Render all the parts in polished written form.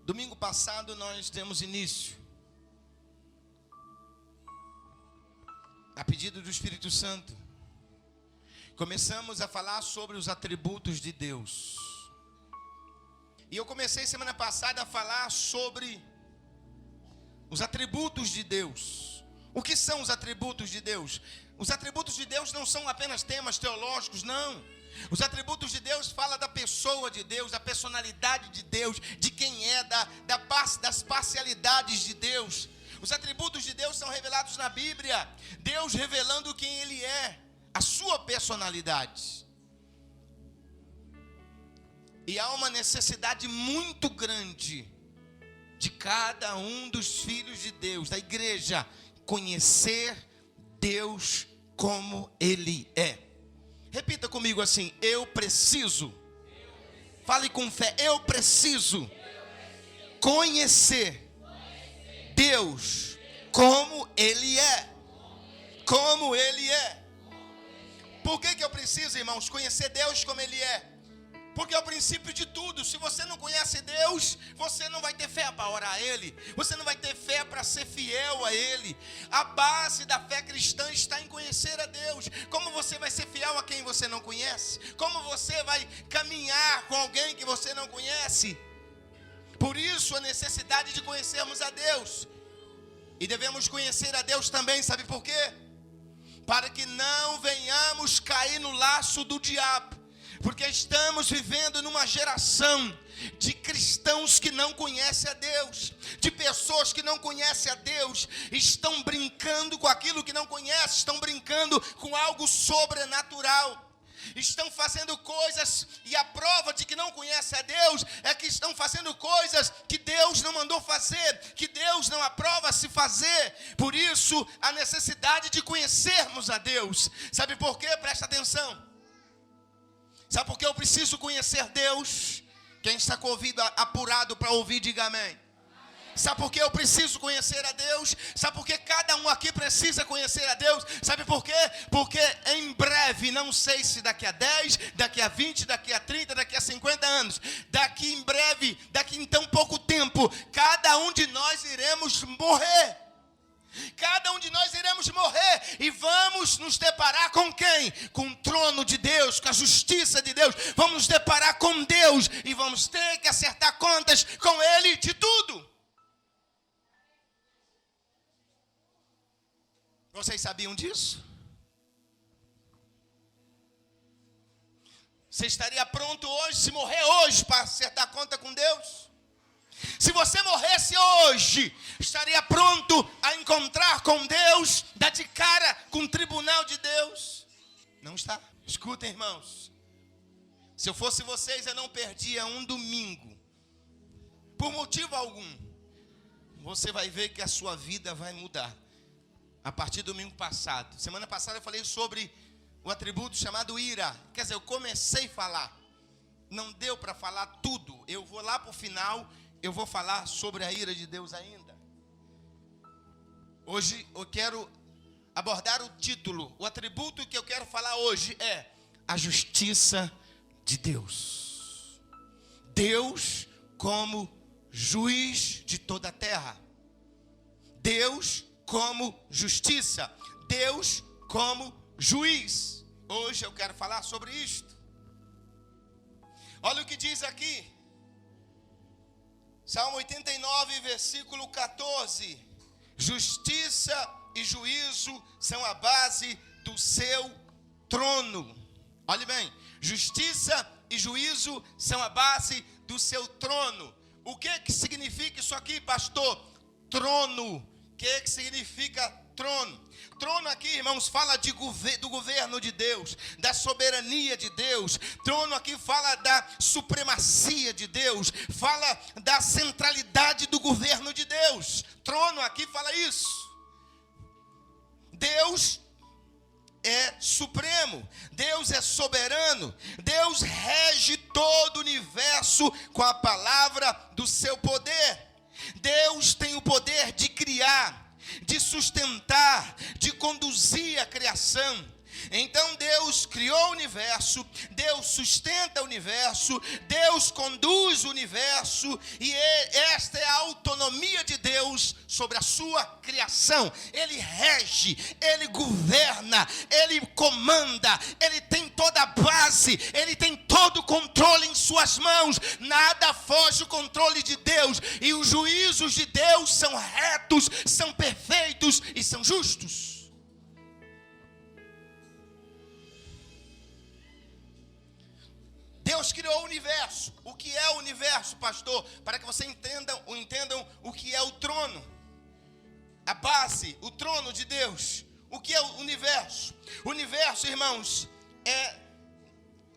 Domingo passado nós demos início, a pedido do Espírito Santo, começamos a falar sobre os atributos de Deus. E eu comecei semana passada a falar sobre os atributos de Deus. O que são os atributos de Deus? Os atributos de Deus não são apenas temas teológicos, não. Os atributos de Deus falam da pessoa de Deus, da personalidade de Deus, de quem é, das parcialidades de Deus. Os atributos de Deus são revelados na Bíblia. Deus revelando quem Ele é, a sua personalidade. E há uma necessidade muito grande de cada um dos filhos de Deus, da igreja, conhecer Deus como Ele é. Repita comigo assim: eu preciso. Fale com fé: eu preciso conhecer Deus como Ele é. Como Ele é. Por que eu preciso, irmãos, conhecer Deus como Ele é? Porque é o princípio de tudo. Se você não conhece Deus, você não vai ter fé para orar a Ele. Você não vai ter fé para ser fiel a Ele. A base da fé cristã está em conhecer a Deus. Como você vai ser fiel a quem você não conhece? Como você vai caminhar com alguém que você não conhece? Por isso a necessidade de conhecermos a Deus. E devemos conhecer a Deus também, sabe por quê? Para que não venhamos cair no laço do diabo. Porque estamos vivendo numa geração de cristãos que não conhecem a Deus, de pessoas que não conhecem a Deus, estão brincando com aquilo que não conhecem, estão brincando com algo sobrenatural, estão fazendo coisas, e a prova de que não conhecem a Deus é que estão fazendo coisas que Deus não mandou fazer, que Deus não aprova se fazer. Por isso a necessidade de conhecermos a Deus. Sabe por quê? Presta atenção. Sabe por que eu preciso conhecer Deus? Quem está com o ouvido apurado para ouvir, diga amém. Sabe por que eu preciso conhecer a Deus? Sabe por que cada um aqui precisa conhecer a Deus? Sabe por quê? Porque em breve, não sei se daqui a 10, daqui a 20, daqui a 30, daqui a 50 anos, daqui em breve, daqui em tão pouco tempo, cada um de nós iremos morrer. Cada um de nós iremos morrer e vamos nos deparar com quem? Com o trono de Deus, com a justiça de Deus. Vamos nos deparar com Deus e vamos ter que acertar contas com Ele de tudo. Vocês sabiam disso? Você estaria pronto hoje, se morrer hoje, para acertar conta com Deus? Se você morresse hoje, estaria pronto a encontrar com Deus, dar de cara com o tribunal de Deus? Não está. Escutem, irmãos. Se eu fosse vocês, eu não perdia um domingo. Por motivo algum. Você vai ver que a sua vida vai mudar. A partir do domingo passado. Semana passada eu falei sobre o atributo chamado ira. Quer dizer, eu comecei a falar. Não deu para falar tudo. Eu vou lá para o final. Eu vou falar sobre a ira de Deus ainda. Hoje eu quero abordar o título. O atributo que eu quero falar hoje é a justiça de Deus. Deus como juiz de toda a terra. Deus como justiça. Deus como juiz. Hoje eu quero falar sobre isto. Olha o que diz aqui. Salmo 89, versículo 14. Justiça e juízo são a base do seu trono. Olhe bem, justiça e juízo são a base do seu trono. O que significa isso aqui, pastor? Trono. O que significa trono? Trono aqui, irmãos, fala do governo de Deus, da soberania de Deus. Trono aqui fala da supremacia de Deus, fala da centralidade do governo de Deus. Trono aqui fala isso. Deus é supremo, Deus é soberano, Deus rege todo o universo com a palavra do seu poder. Deus tem o poder de criar, de sustentar, de conduzir a criação. Então Deus criou o universo, Deus sustenta o universo, Deus conduz o universo, e esta é a autonomia de Deus sobre a sua criação. Ele rege, Ele governa, Ele comanda, Ele tem toda a base, Ele tem todo o controle em suas mãos. Nada foge do controle de Deus, e os juízos de Deus são retos, são perfeitos e são justos. Deus criou o universo. O que é o universo, pastor? Para que vocês entendam o que é o trono. A base, o trono de Deus. O que é o universo? O universo, irmãos,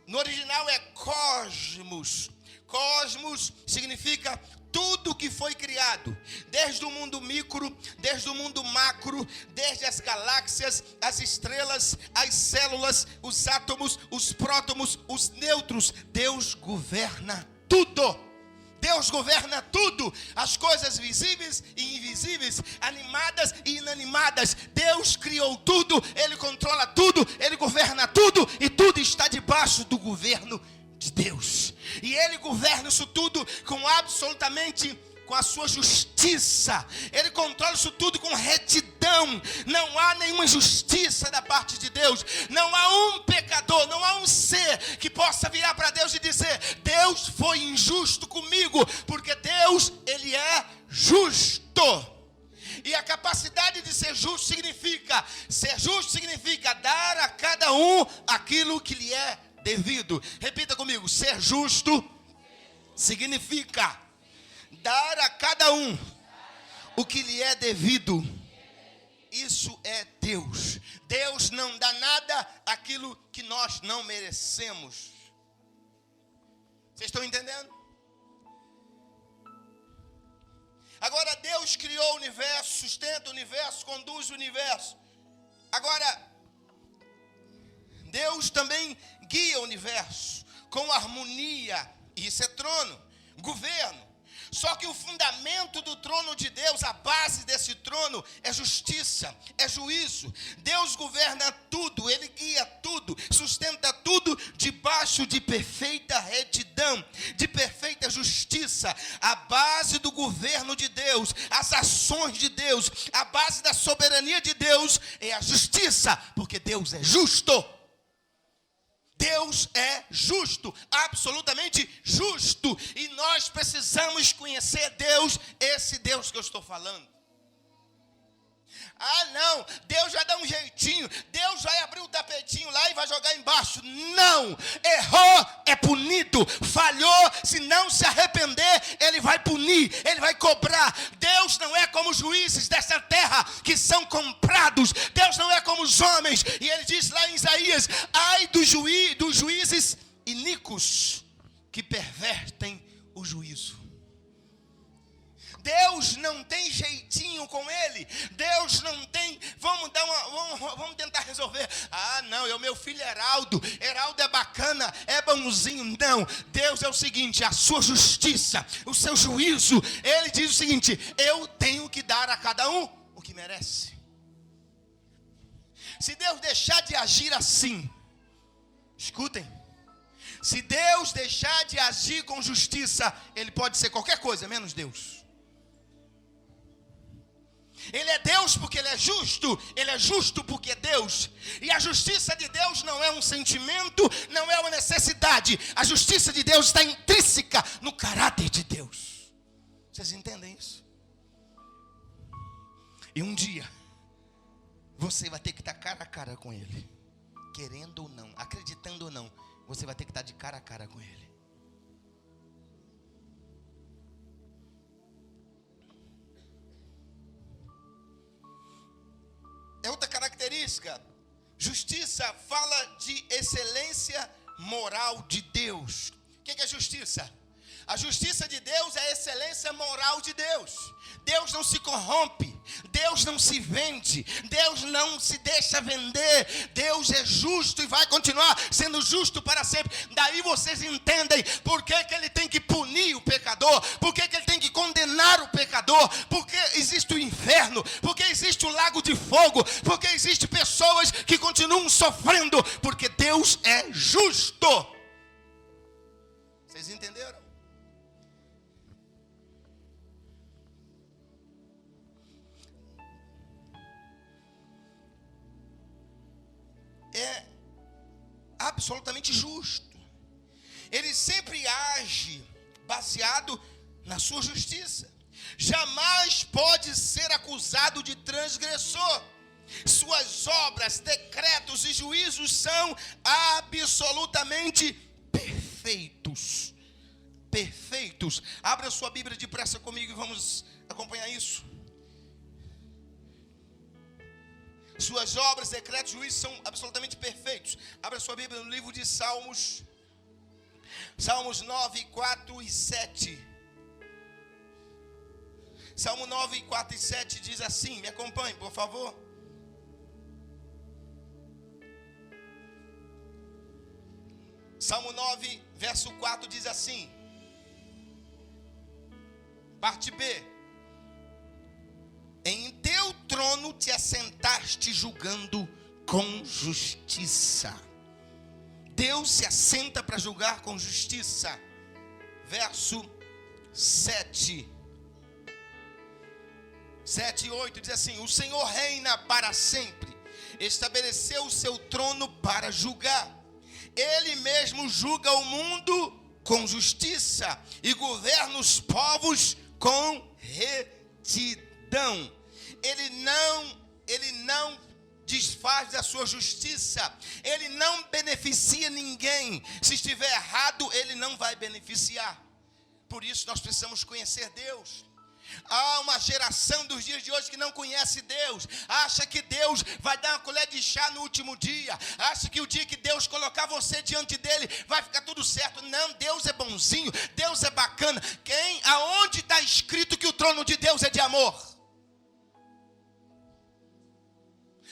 no original é cosmos. Cosmos significa tudo que foi criado, desde o mundo micro, desde o mundo macro, desde as galáxias, as estrelas, as células, os átomos, os prótons, os nêutrons. Deus governa tudo. Deus governa tudo, as coisas visíveis e invisíveis, animadas e inanimadas. Deus criou tudo, Ele controla tudo, Ele governa tudo, e tudo está debaixo do governo de Deus. E Ele governa isso tudo com a sua justiça. Ele controla isso tudo com retidão. Não há nenhuma injustiça da parte de Deus. Não há um pecador, não há um ser que possa virar para Deus e dizer: Deus foi injusto comigo, porque Deus, Ele é justo. E a capacidade de ser justo significa dar a cada um aquilo que lhe é devido. Repita comigo: ser justo significa dar a cada um o que lhe é devido. Isso é Deus. Deus não dá nada aquilo que nós não merecemos. Vocês estão entendendo? Agora, Deus criou o universo, sustenta o universo, conduz o universo. Agora, Deus também guia o universo com harmonia. Isso é trono, governo. Só que o fundamento do trono de Deus, a base desse trono, é justiça, é juízo. Deus governa tudo, Ele guia tudo, sustenta tudo debaixo de perfeita retidão, de perfeita justiça. A base do governo de Deus, as ações de Deus, a base da soberania de Deus é a justiça, porque Deus é justo. Deus é justo, absolutamente justo, e nós precisamos conhecer Deus, esse Deus que eu estou falando. Ah, não, Deus vai dar um jeitinho, Deus vai abrir o tapetinho lá e vai jogar embaixo. Não, errou, é punido. Falhou, se não se arrepender, Ele vai punir, Ele vai cobrar. Deus não é como os juízes dessa terra que são comprados. Deus não é como os homens. E Ele diz lá em Isaías: ai dos juízes iníquos que pervertem o juízo. Deus não tem jeitinho com Ele. Deus não tem, vamos tentar resolver. Ah, não, meu filho Heraldo é bacana, é bonzinho. Não, Deus é o seguinte: a sua justiça, o seu juízo, Ele diz o seguinte: eu tenho que dar a cada um o que merece. Se Deus deixar de agir assim, escutem, se Deus deixar de agir com justiça, Ele pode ser qualquer coisa menos Deus. Ele é Deus porque Ele é justo porque é Deus. E a justiça de Deus não é um sentimento, não é uma necessidade. A justiça de Deus está intrínseca no caráter de Deus. Vocês entendem isso? E um dia, você vai ter que estar cara a cara com Ele. Querendo ou não, acreditando ou não, você vai ter que estar de cara a cara com Ele. É outra característica. Justiça fala de excelência moral de Deus. O que é justiça? A justiça de Deus é a excelência moral de Deus. Deus não se corrompe. Deus não se vende, Deus não se deixa vender, Deus é justo e vai continuar sendo justo para sempre. Daí vocês entendem por que Ele tem que punir o pecador, por que Ele tem que condenar o pecador, porque existe o inferno, porque existe o lago de fogo, porque existem pessoas que continuam sofrendo, porque Deus é justo. Vocês entenderam? É absolutamente justo. Ele sempre age baseado na sua justiça. Jamais pode ser acusado de transgressor. Suas obras, decretos e juízos são absolutamente perfeitos. Perfeitos. Abra sua Bíblia depressa comigo e vamos acompanhar isso. Suas obras, decretos, juízos são absolutamente perfeitos. Abra sua Bíblia no livro de Salmos. Salmos 9, 4 e 7. Salmo 9, 4 e 7 diz assim. Me acompanhe, por favor. Salmo 9, verso 4 diz assim. Parte B. Em teu trono te assentaste julgando com justiça. Deus se assenta para julgar com justiça. Verso 7 e 8 diz assim. O Senhor reina para sempre. Estabeleceu o seu trono para julgar. Ele mesmo julga o mundo com justiça e governa os povos com retidão. Ele não desfaz da sua justiça. Ele não beneficia ninguém. Se estiver errado, ele não vai beneficiar. Por isso nós precisamos conhecer Deus. Há uma geração dos dias de hoje que não conhece Deus. Acha que Deus vai dar uma colher de chá no último dia. Acha que o dia que Deus colocar você diante dele vai ficar tudo certo. Não, Deus é bonzinho, Deus é bacana. Aonde está escrito que o trono de Deus é de amor?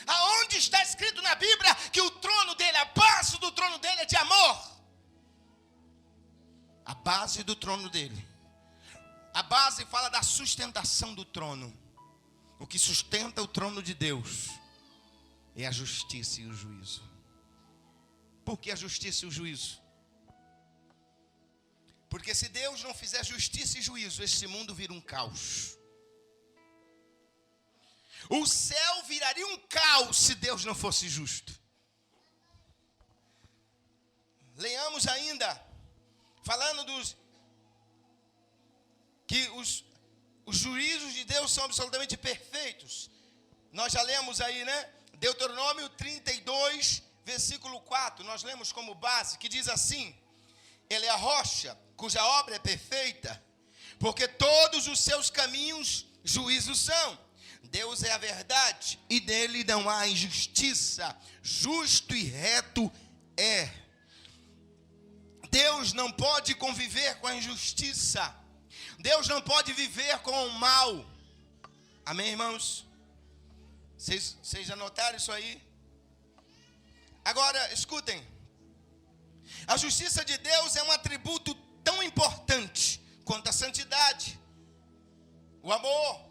Aonde está escrito na Bíblia que o trono dele, a base do trono dele é de amor? A base do trono dele. A base fala da sustentação do trono. O que sustenta o trono de Deus é a justiça e o juízo. Por que a justiça e o juízo? Porque se Deus não fizer justiça e juízo, esse mundo vira um caos. O céu viraria um caos se Deus não fosse justo. Leamos ainda, falando que os juízos de Deus são absolutamente perfeitos. Nós já lemos aí, né? Deuteronômio 32, versículo 4. Nós lemos como base, que diz assim. Ele é a rocha, cuja obra é perfeita. Porque todos os seus caminhos juízos são. Deus é a verdade e nele não há injustiça. Justo e reto é. Deus não pode conviver com a injustiça. Deus não pode viver com o mal. Amém, irmãos? Vocês já notaram isso aí? Agora, escutem. A justiça de Deus é um atributo tão importante quanto a santidade, o amor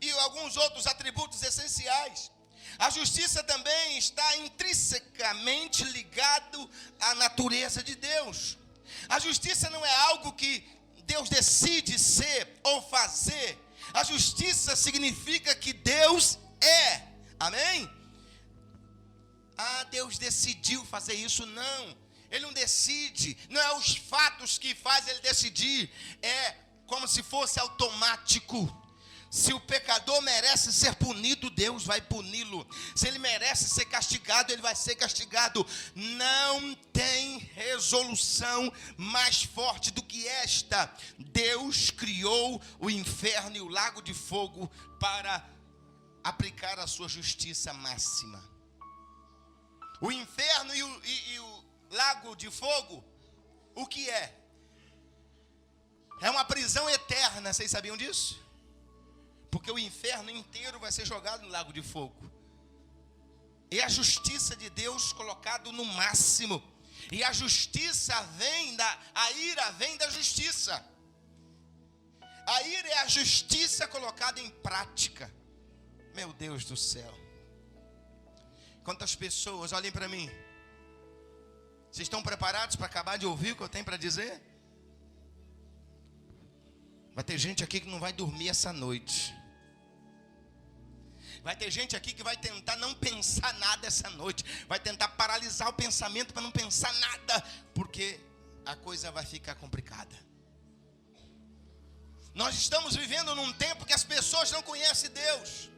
e alguns outros atributos essenciais. A justiça também está intrinsecamente ligado à natureza de Deus. A justiça não é algo que Deus decide ser ou fazer. A justiça significa que Deus é. Amém? Deus decidiu fazer isso. Não. Ele não decide. Não é os fatos que faz ele decidir. É como se fosse automático. Se o pecador merece ser punido, Deus vai puni-lo. Se ele merece ser castigado, ele vai ser castigado. Não tem resolução mais forte do que esta. Deus criou o inferno e o lago de fogo para aplicar a sua justiça máxima. O inferno e o lago de fogo, o que é? É uma prisão eterna, vocês sabiam disso? porque o inferno inteiro vai ser jogado no lago de fogo. E a justiça de Deus colocado no máximo. E a justiça a ira vem da justiça. A ira é a justiça colocada em prática. Meu Deus do céu. Quantas pessoas, olhem para mim. Vocês estão preparados para acabar de ouvir o que eu tenho para dizer? Vai ter gente aqui que não vai dormir essa noite. Vai ter gente aqui que vai tentar não pensar nada essa noite. Vai tentar paralisar o pensamento para não pensar nada. Porque a coisa vai ficar complicada. Nós estamos vivendo num tempo que as pessoas não conhecem Deus.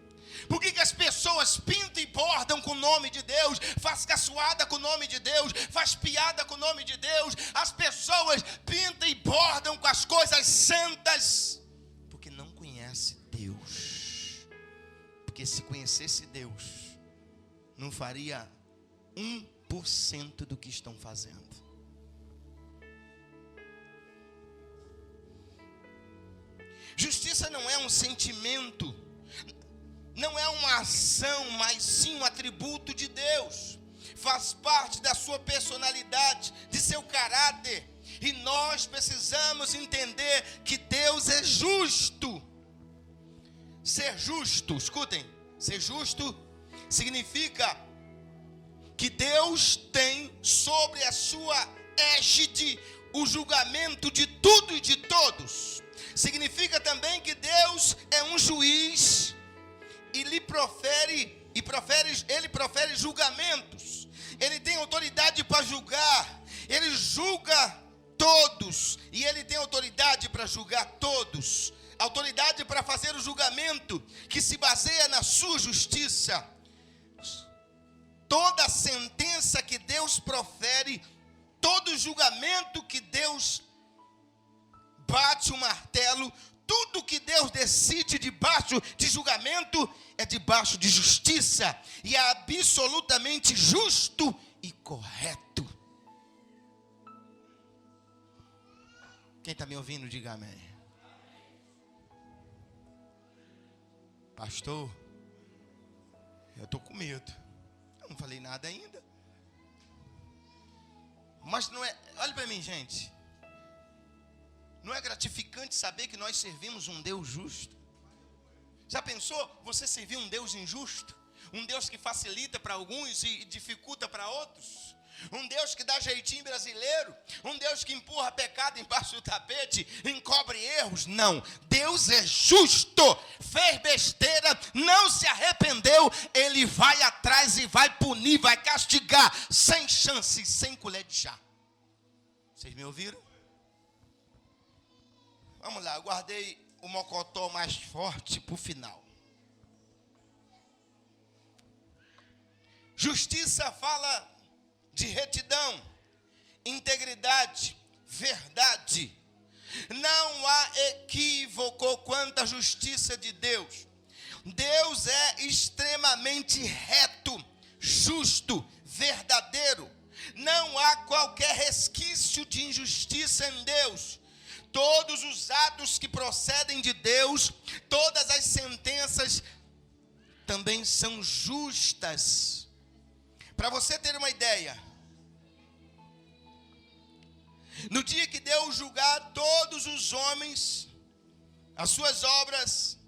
Por que as pessoas pintam e bordam com o nome de Deus? Faz caçoada com o nome de Deus? Faz piada com o nome de Deus? As pessoas pintam e bordam com as coisas santas. Porque não conhece Deus. Porque se conhecesse Deus, não faria 1% do que estão fazendo. Justiça não é um sentimento, não é uma ação, mas sim um atributo de Deus. Faz parte da sua personalidade, de seu caráter. E nós precisamos entender que Deus é justo. Ser justo, escutem, ser justo significa que Deus tem sobre a sua égide o julgamento de tudo e de todos. Significa também que Deus é um juiz e ele profere julgamentos. Ele tem autoridade para julgar. Ele julga todos e ele tem autoridade para julgar todos. Autoridade para fazer o julgamento que se baseia na sua justiça. Toda sentença que Deus profere, todo julgamento que Deus bate o martelo, tudo que Deus decide debaixo de julgamento é debaixo de justiça e é absolutamente justo e correto. Quem está me ouvindo, diga amém. Pastor, eu estou com medo. Eu não falei nada ainda. Mas não é, olha para mim, gente. Não é gratificante saber que nós servimos um Deus justo? Já pensou você servir um Deus injusto? Um Deus que facilita para alguns e dificulta para outros? Um Deus que dá jeitinho brasileiro? Um Deus que empurra pecado embaixo do tapete, encobre erros? Não, Deus é justo. Fez besteira, não se arrependeu, Ele vai atrás e vai punir, vai castigar, sem chance, sem colher de chá. Vocês me ouviram? Vamos lá, eu guardei o mocotó mais forte para o final. Justiça fala de retidão, integridade, verdade. Não há equívoco quanto à justiça de Deus. Deus é extremamente reto, justo, verdadeiro. Não há qualquer resquício de injustiça em Deus. Todos os atos que procedem de Deus, todas as sentenças também são justas. Para você ter uma ideia, no dia que Deus julgar todos os homens, as suas obras,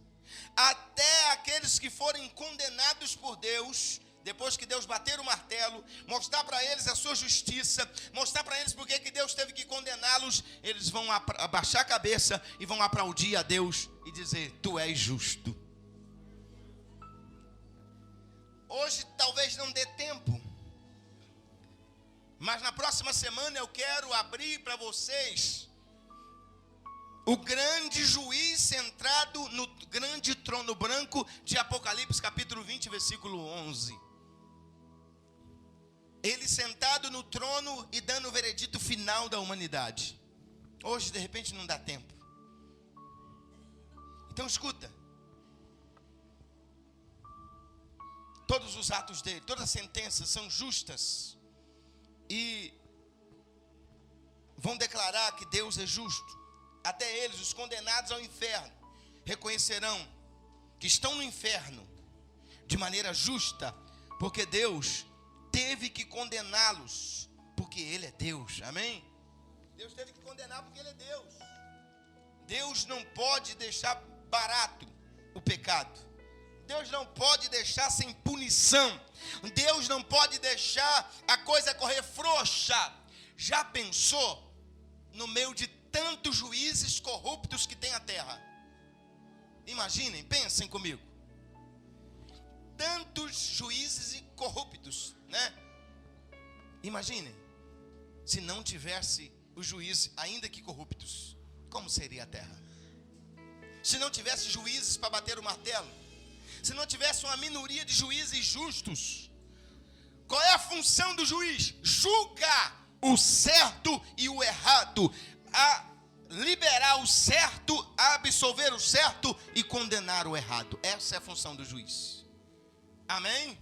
até aqueles que forem condenados por Deus, depois que Deus bater o martelo, mostrar para eles a sua justiça, mostrar para eles porque que Deus teve que condená-los, eles vão abaixar a cabeça e vão aplaudir a Deus e dizer: tu és justo. Hoje talvez não dê tempo, mas na próxima semana eu quero abrir para vocês o grande juiz sentado no grande trono branco de Apocalipse capítulo 20, versículo 11. Ele sentado no trono e dando o veredito final da humanidade. Hoje de repente não dá tempo. Então escuta. Todos os atos dele, todas as sentenças são justas. E vão declarar que Deus é justo. Até eles, os condenados ao inferno, reconhecerão que estão no inferno de maneira justa, porque Deus teve que condená-los, porque Ele é Deus, amém? Deus teve que condenar porque Ele é Deus. Deus não pode deixar barato o pecado. Deus não pode deixar sem punição. Deus não pode deixar a coisa correr frouxa. Já pensou no meio de tantos juízes corruptos que tem a terra? Imaginem, pensem comigo. Tantos juízes e corruptos, né? Imaginem, se não tivesse os juízes, ainda que corruptos, como seria a terra? Se não tivesse juízes para bater o martelo, se não tivesse uma minoria de juízes justos, qual é a função do juiz? Julgar o certo e o errado, a liberar o certo, a absolver o certo e condenar o errado. Essa é a função do juiz. Amém?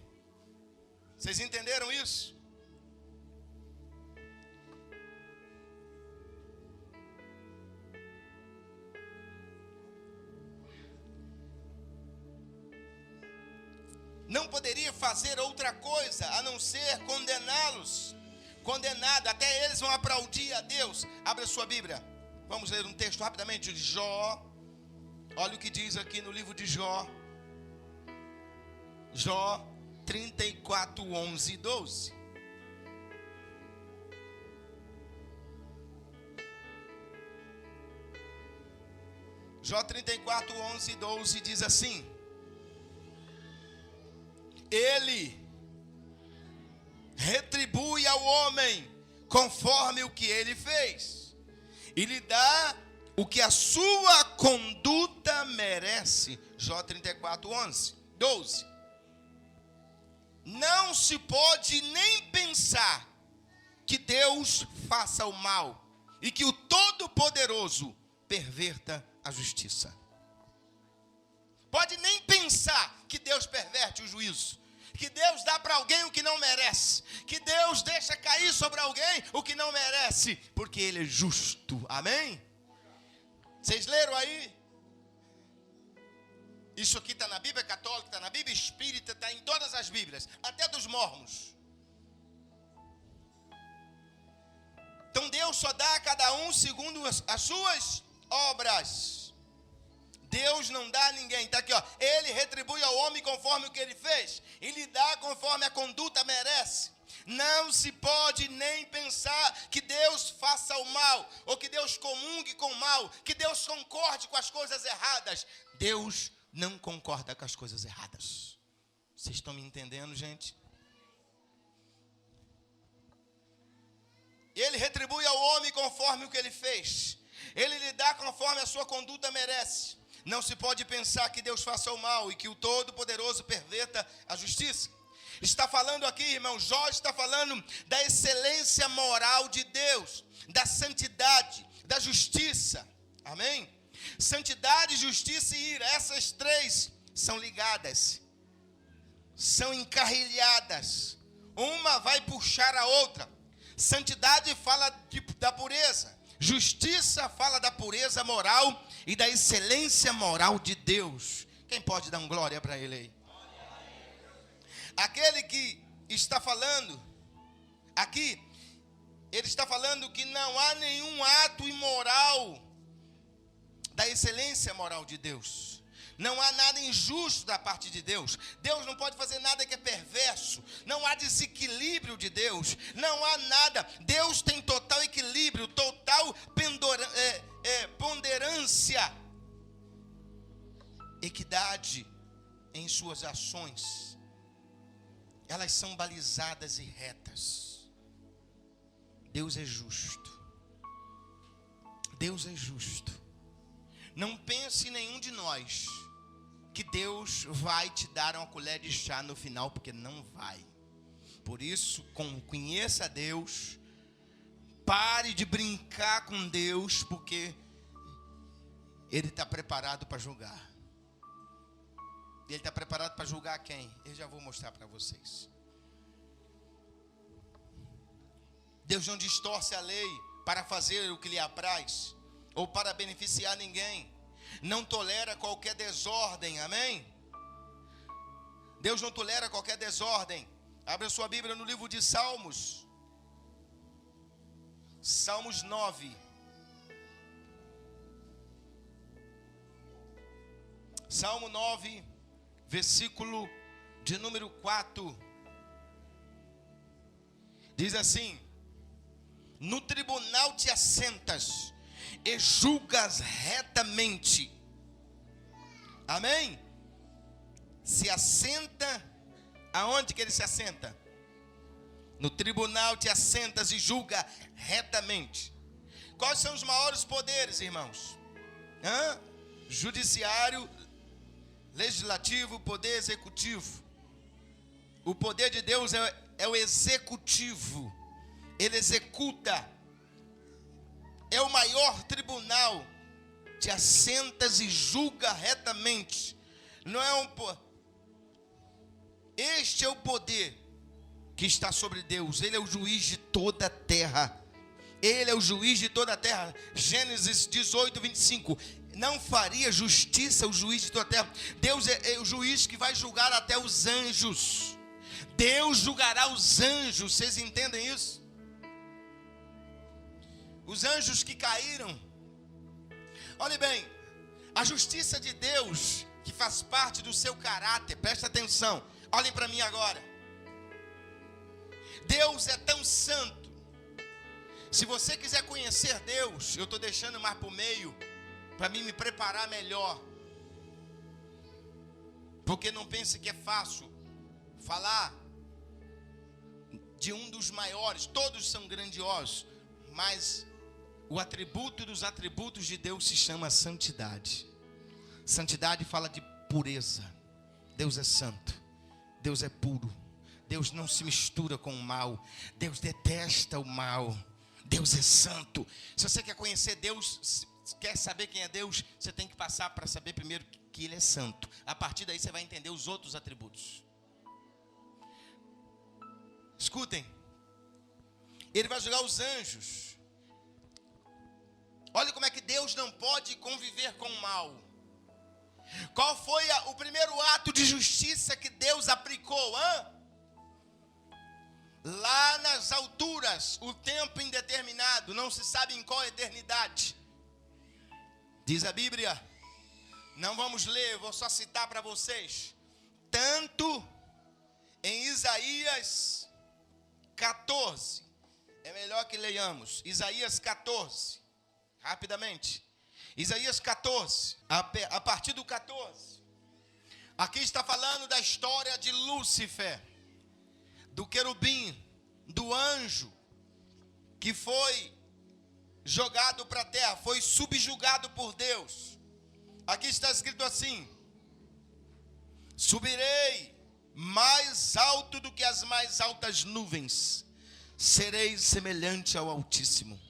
Vocês entenderam isso? Não poderia fazer outra coisa a não ser condená-los. Condenado, até eles vão aplaudir a Deus. Abra sua Bíblia. Vamos ler um texto rapidamente de Jó. Olha o que diz aqui no livro de Jó. Jó 34, 11 e 12. Jó 34, 11 e 12 diz assim: Ele retribui ao homem conforme o que ele fez, e lhe dá o que a sua conduta merece. Jó 34, 11, 12. Não se pode nem pensar que Deus faça o mal e que o Todo-Poderoso perverta a justiça. Pode nem pensar que Deus perverte o juízo, que Deus dá para alguém o que não merece, que Deus deixa cair sobre alguém o que não merece, porque Ele é justo, amém? Vocês leram aí? Isso aqui está na Bíblia católica, está na Bíblia espírita, está em todas as Bíblias, até dos mormons. Então Deus só dá a cada um segundo as suas obras. Deus não dá a ninguém. Está aqui, ó. Ele retribui ao homem conforme o que ele fez, e lhe dá conforme a conduta merece. Não se pode nem pensar que Deus faça o mal, ou que Deus comungue com o mal, que Deus concorde com as coisas erradas. Deus não concorda com as coisas erradas. Vocês estão me entendendo, gente? Ele retribui ao homem conforme o que ele fez, ele lhe dá conforme a sua conduta merece. Não se pode pensar que Deus faça o mal e que o Todo-Poderoso perverta a justiça. Está falando aqui, irmão, Jó está falando da excelência moral de Deus, da santidade, da justiça. Amém? Santidade, justiça e ira, essas três são ligadas, são encarrilhadas. Uma vai puxar a outra. Santidade fala da pureza, justiça fala da pureza moral e da excelência moral de Deus. Quem pode dar glória para Ele aí? Aquele que está falando aqui, ele está falando que não há nenhum ato imoral da excelência moral de Deus. Não há nada injusto da parte de Deus. Deus não pode fazer nada que é perverso. Não há desequilíbrio de Deus. Não há nada. Deus tem total equilíbrio, total ponderância, equidade em suas ações. Elas são balizadas e retas. Deus é justo. Deus é justo. Não pense em nenhum de nós que Deus vai te dar uma colher de chá no final, porque não vai. Por isso, conheça Deus, pare de brincar com Deus, porque Ele está preparado para julgar. Ele está preparado para julgar quem? Eu já vou mostrar para vocês. Deus não distorce a lei para fazer o que lhe apraz, ou para beneficiar ninguém. não tolera qualquer desordem, amém? Deus não tolera qualquer desordem. Abra sua Bíblia no livro de Salmos. Salmos 9. Salmo 9, versículo de número 4. Diz assim: no tribunal te assentas e julgas retamente. Amém? Se assenta, aonde que ele se assenta? No tribunal te assentas e julga retamente. Quais são os maiores poderes, irmãos? Judiciário, legislativo, poder executivo. O poder de Deus é o executivo. Ele executa. É o maior tribunal. Te assentas e julga retamente. Não é este é o poder que está sobre Deus. Ele é o juiz de toda a terra. Ele é o juiz de toda a terra. Gênesis 18, 25. Não faria justiça o juiz de toda a terra. Deus é o juiz que vai julgar até os anjos. Deus julgará os anjos. Vocês entendem isso? Os anjos que caíram. Olhe bem, a justiça de Deus, que faz parte do seu caráter, presta atenção, olhem para mim agora. Deus é tão santo. Se você quiser conhecer Deus, eu estou deixando mais para o meio, para mim me preparar melhor. Porque não pense que é fácil falar de um dos maiores. Todos são grandiosos, mas o atributo dos atributos de Deus se chama santidade. Santidade fala de pureza. Deus é santo. Deus é puro. Deus não se mistura com o mal. Deus detesta o mal. Deus é santo. Se você quer conhecer Deus, quer saber quem é Deus, você tem que passar para saber primeiro que Ele é santo. A partir daí você vai entender os outros atributos. Escutem. Ele vai julgar os anjos. Olha como é que Deus não pode conviver com o mal. Qual foi o primeiro ato de justiça que Deus aplicou? Lá nas alturas, o tempo indeterminado, não se sabe em qual eternidade. Diz a Bíblia, não vamos ler, vou só citar para vocês. Tanto em Isaías 14, é melhor que leiamos, Isaías 14, rapidamente. Isaías 14, a partir do 14. Aqui está falando da história de Lúcifer, do querubim, do anjo, que foi jogado para a terra, foi subjugado por Deus. Aqui está escrito assim: subirei mais alto do que as mais altas nuvens, serei semelhante ao Altíssimo.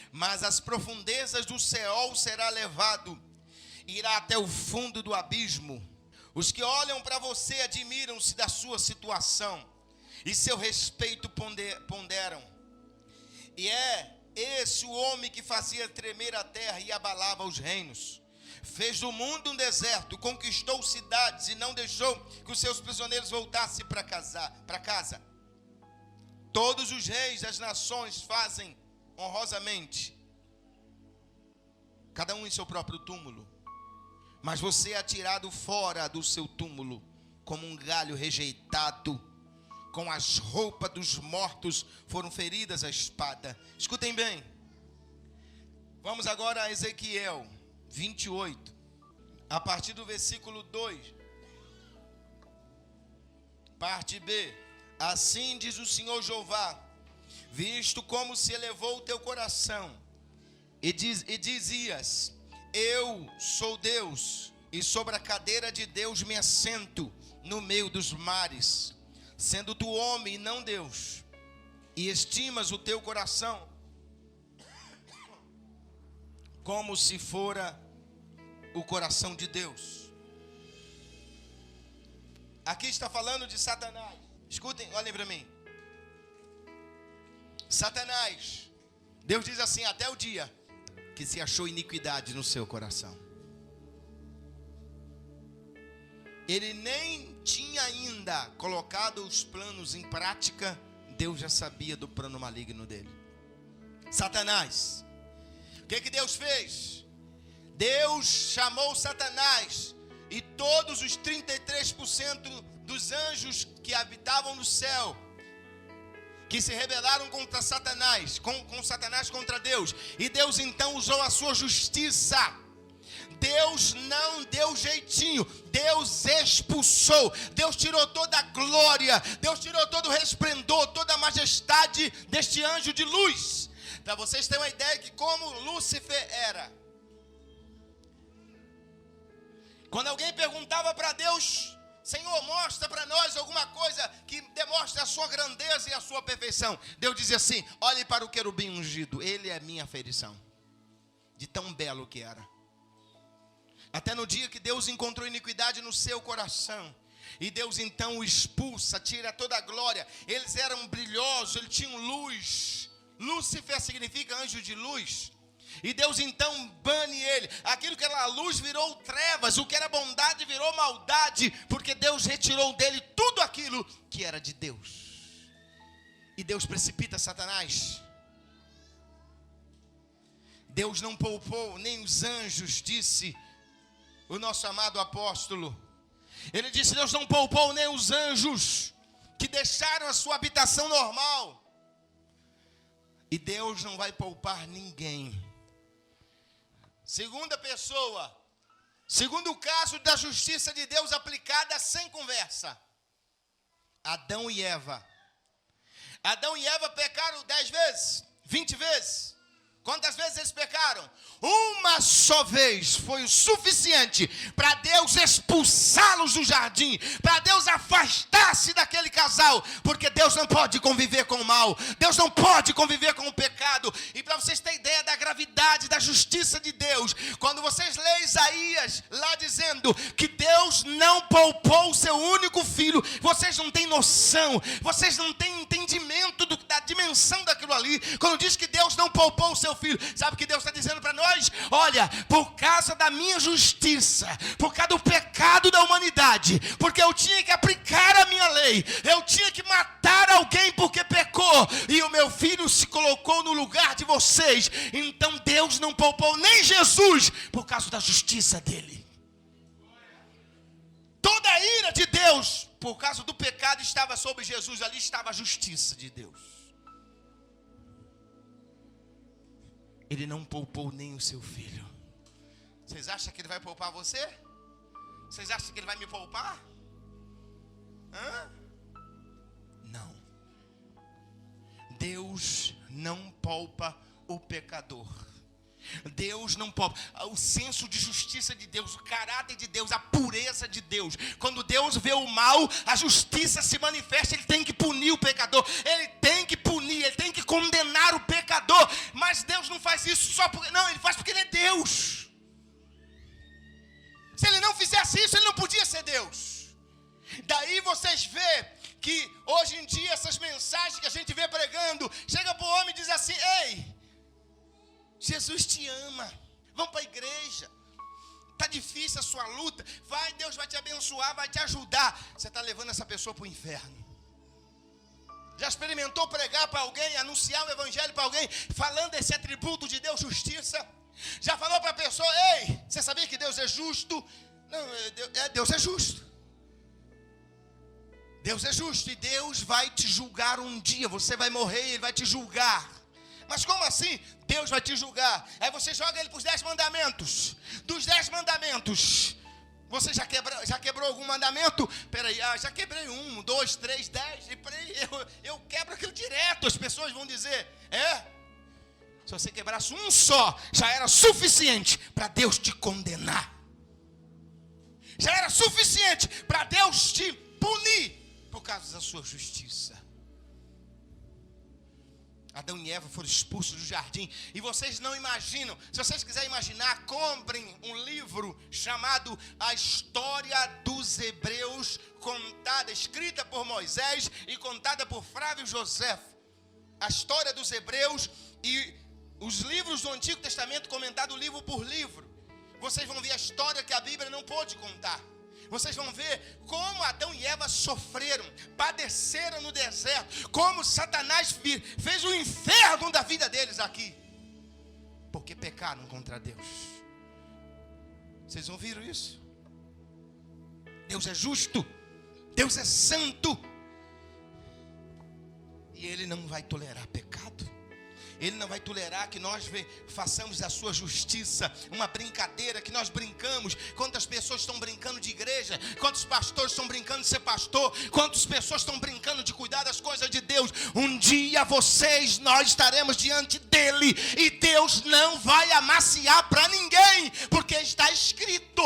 Mas as profundezas do Seol será levado, irá até o fundo do abismo. Os que olham para você admiram-se da sua situação e seu respeito ponderam. E é esse o homem que fazia tremer a terra e abalava os reinos. Fez do mundo um deserto, conquistou cidades e não deixou que os seus prisioneiros voltassem para casa. Todos os reis das nações fazem honrosamente, cada um em seu próprio túmulo, mas você é atirado fora do seu túmulo, como um galho rejeitado, com as roupas dos mortos foram feridas a espada. Escutem bem, vamos agora a Ezequiel 28, a partir do versículo 2, parte B. Assim diz o Senhor Jeová: visto como se elevou o teu coração, e dizias, eu sou Deus, e sobre a cadeira de Deus me assento no meio dos mares, sendo tu homem e não Deus, e estimas o teu coração como se fora o coração de Deus. Aqui está falando de Satanás. Escutem, olhem para mim. Satanás, Deus diz assim: até o dia que se achou iniquidade no seu coração. Ele nem tinha ainda colocado os planos em prática, Deus já sabia do plano maligno dele. Satanás. O que Deus fez? Deus chamou Satanás e todos os 33% dos anjos que habitavam no céu, que se rebelaram contra Satanás, com Satanás contra Deus. E Deus então usou a sua justiça. Deus não deu jeitinho, Deus expulsou, Deus tirou toda a glória, Deus tirou todo o resplendor, toda a majestade deste anjo de luz. Para vocês terem uma ideia de como Lúcifer era. Quando alguém perguntava para Deus: Senhor, mostra para nós alguma coisa que demonstre a sua grandeza e a sua perfeição, Deus dizia assim: olhe para o querubim ungido, ele é minha afeição. De tão belo que era. Até no dia que Deus encontrou iniquidade no seu coração, e Deus então o expulsa, tira toda a glória. Eles eram brilhosos, eles tinham luz. Lúcifer significa anjo de luz. E Deus então bane ele. Aquilo que era luz virou trevas, o que era bondade virou maldade, porque Deus retirou dele tudo aquilo que era de Deus. E Deus precipita Satanás. Deus não poupou nem os anjos, disse o nosso amado apóstolo. Ele disse: Deus não poupou nem os anjos que deixaram a sua habitação normal. E Deus não vai poupar ninguém. Segunda pessoa, segundo o caso da justiça de Deus aplicada sem conversa, Adão e Eva. Adão e Eva pecaram 10 vezes, 20 vezes. Quantas vezes eles pecaram? Uma só vez foi o suficiente para Deus expulsá-los do jardim, para Deus afastar-se daquele casal, porque Deus não pode conviver com o mal, Deus não pode conviver com o pecado. E para vocês terem ideia da gravidade, da justiça de Deus, quando vocês leem Isaías lá dizendo que Deus não poupou o seu único filho, vocês não têm noção, vocês não têm entendimento da dimensão daquilo ali. Quando diz que Deus não poupou o seu filho, sabe o que Deus está dizendo para nós? Olha, por causa da minha justiça, por causa do pecado da humanidade, porque eu tinha que aplicar a minha lei, eu tinha que matar alguém porque pecou, e o meu filho se colocou no lugar de vocês. Então Deus não poupou nem Jesus por causa da justiça dele. Toda a ira de Deus por causa do pecado estava sobre Jesus, ali estava a justiça de Deus. Ele não poupou nem o seu filho. Vocês acham que ele vai poupar você? Vocês acham que ele vai me poupar? Não. Deus não poupa o pecador. Deus não poupa. O senso de justiça de Deus, o caráter de Deus, a pureza de Deus. Quando Deus vê o mal, a justiça se manifesta. Ele tem que punir o pecador, ele tem que punir, ele tem que condenar o pecador. Mas Deus não faz isso só porque... Não, ele faz porque ele é Deus. Se ele não fizesse isso, ele não podia ser Deus. Daí vocês vê que hoje em dia essas mensagens que a gente vê pregando, chega para o homem e diz assim: ei, Jesus te ama, vamos para a igreja, está difícil a sua luta, vai, Deus vai te abençoar, vai te ajudar. Você está levando essa pessoa para o inferno. Já experimentou pregar para alguém, anunciar o evangelho para alguém, falando esse atributo de Deus, justiça? Já falou para a pessoa: ei, você sabia que Deus é justo? Não, Deus é justo. Deus é justo e Deus vai te julgar um dia. Você vai morrer e Ele vai te julgar. Mas como assim Deus vai te julgar? Aí você joga ele para os 10 mandamentos. Dos 10 mandamentos, você já quebrou algum mandamento? Peraí, já quebrei 1, 2, 3, 10. Eu quebro aquilo direto. As pessoas vão dizer: se você quebrasse um só, já era suficiente para Deus te condenar. Já era suficiente para Deus te punir por causa da sua justiça. Adão e Eva foram expulsos do jardim. E vocês não imaginam. Se vocês quiserem imaginar, comprem um livro chamado A História dos Hebreus, escrita por Moisés e contada por Flávio José. A História dos Hebreus e os livros do Antigo Testamento, comentado livro por livro. Vocês vão ver a história que a Bíblia não pôde contar. Vocês vão ver como Adão e Eva sofreram, padeceram no deserto, como Satanás fez o inferno da vida deles aqui, porque pecaram contra Deus. Vocês ouviram isso? Deus é justo, Deus é santo, e Ele não vai tolerar pecado. Ele não vai tolerar que nós façamos a sua justiça uma brincadeira que nós brincamos. Quantas pessoas estão brincando de igreja? Quantos pastores estão brincando de ser pastor? Quantas pessoas estão brincando de cuidar das coisas de Deus? Um dia nós estaremos diante dele, e Deus não vai amaciar para ninguém, porque está escrito.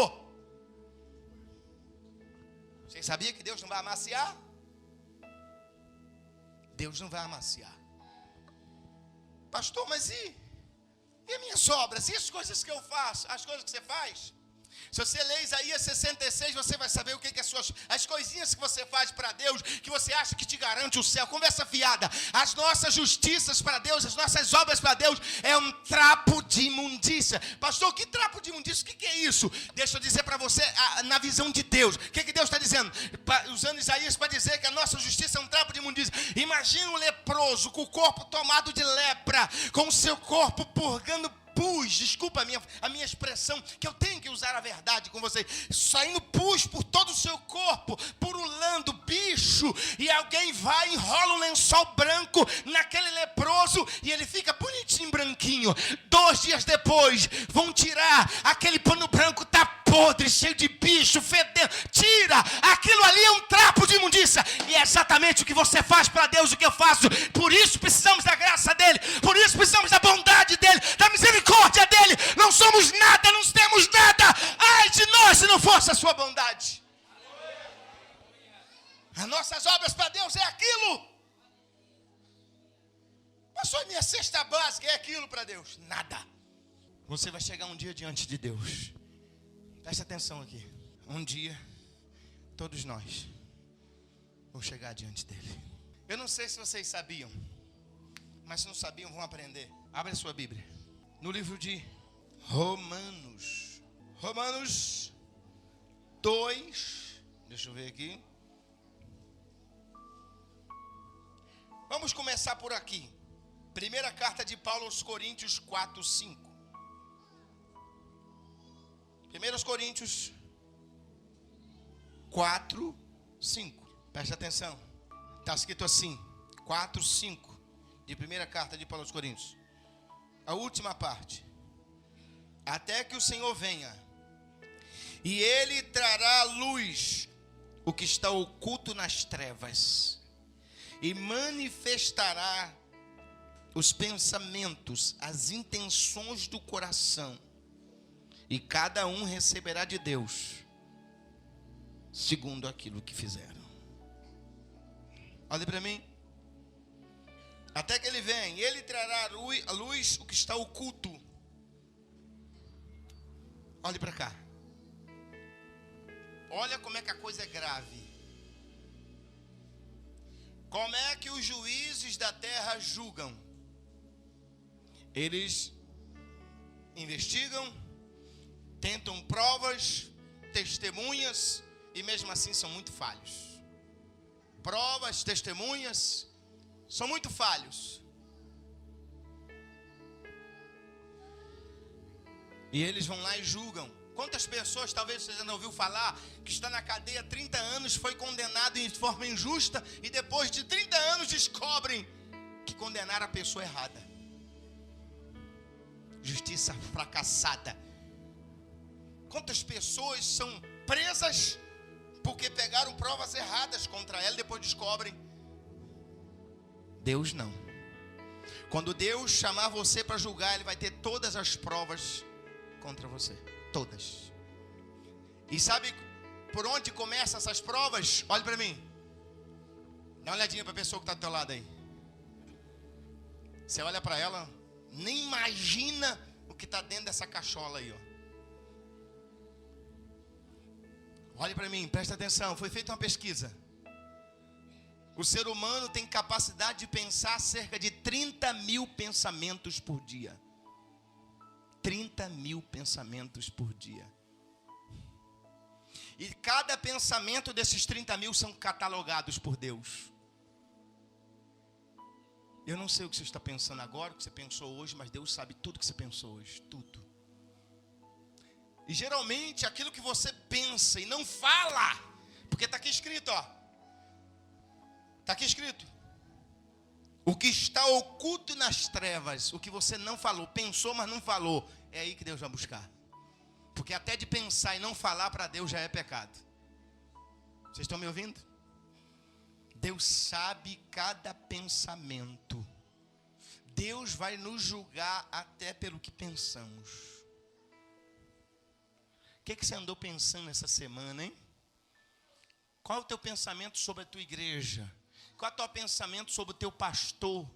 Você sabia que Deus não vai amaciar? Deus não vai amaciar. Pastor, mas e as minhas obras? E as coisas que eu faço? As coisas que você faz? Se você ler Isaías 66, você vai saber o que é as coisinhas que você faz para Deus, que você acha que te garante o céu. Conversa fiada. As nossas justiças para Deus, as nossas obras para Deus, é um trapo de imundícia. Pastor, que trapo de imundícia? O que é isso? Deixa eu dizer para você, na visão de Deus. O que Deus está dizendo? Usando Isaías para dizer que a nossa justiça é um trapo de imundícia. Imagina um leproso com o corpo tomado de lepra, com o seu corpo purgando pus, desculpa a minha expressão, que eu tenho que usar a verdade com vocês, saindo pus por todo o seu corpo, purulando, bicho, e alguém vai e enrola um lençol branco naquele leproso, e ele fica bonitinho, branquinho. 2 dias depois, vão tirar, aquele pano branco está podre, cheio de bicho, fedendo, tira, aquilo ali é um trapo de imundícia, e é exatamente o que você faz para Deus, o que eu faço. Por isso precisamos da graça dele, por isso precisamos da bondade dele, da misericórdia dele. Não somos nada, não temos nada, ai de nós se não fosse a sua bondade. As nossas obras para Deus é aquilo. Pastor, minha cesta básica é aquilo para Deus. Nada. Você vai chegar um dia diante de Deus. Presta atenção aqui. Um dia, todos nós vamos chegar diante dele. Eu não sei se vocês sabiam, mas se não sabiam, vão aprender. Abre a sua Bíblia. No livro de Romanos. Romanos 2. Deixa eu ver aqui. Vamos começar por aqui. Primeira carta de Paulo aos Coríntios 4, 5. 1 Coríntios 4, 5. Preste atenção. Está escrito assim, 4, 5. De primeira carta de Paulo aos Coríntios. A última parte. Até que o Senhor venha, e Ele trará à luz o que está oculto nas trevas, e manifestará os pensamentos, as intenções do coração. E cada um receberá de Deus segundo aquilo que fizeram. Olha para mim. Até que ele vem, ele trará à luz o que está oculto. Olhe para cá. Olha como é que a coisa é grave. Como é que os juízes da terra julgam? Eles investigam, tentam provas, testemunhas, e mesmo assim são muito falhos. Provas, testemunhas, são muito falhos. E eles vão lá e julgam. Quantas pessoas, talvez você já não ouviu falar, que está na cadeia há 30 anos, foi condenado de forma injusta, e depois de 30 anos descobrem que condenaram a pessoa errada. Justiça fracassada. Quantas pessoas são presas porque pegaram provas erradas contra ela e depois descobrem? Deus não. Quando Deus chamar você para julgar, Ele vai ter todas as provas contra você. Todas. E sabe por onde começam essas provas? Olha para mim. Dá uma olhadinha para a pessoa que está do teu lado aí. Você olha para ela, nem imagina o que está dentro dessa cachola aí, ó. Olhe para mim, presta atenção. Foi feita uma pesquisa. O ser humano tem capacidade de pensar cerca de 30 mil pensamentos por dia. 30 mil pensamentos por dia. E cada pensamento desses 30 mil são catalogados por Deus. Eu não sei o que você está pensando agora, o que você pensou hoje, mas Deus sabe tudo que você pensou hoje, tudo. E geralmente aquilo que você pensa e não fala, porque está aqui escrito, ó. Está aqui escrito. O que está oculto nas trevas, o que você não falou, pensou, mas não falou, é aí que Deus vai buscar. Porque até de pensar e não falar para Deus já é pecado. Vocês estão me ouvindo? Deus sabe cada pensamento. Deus vai nos julgar até pelo que pensamos. O que você andou pensando essa semana, hein? Qual é o teu pensamento sobre a tua igreja? Qual é o teu pensamento sobre o teu pastor?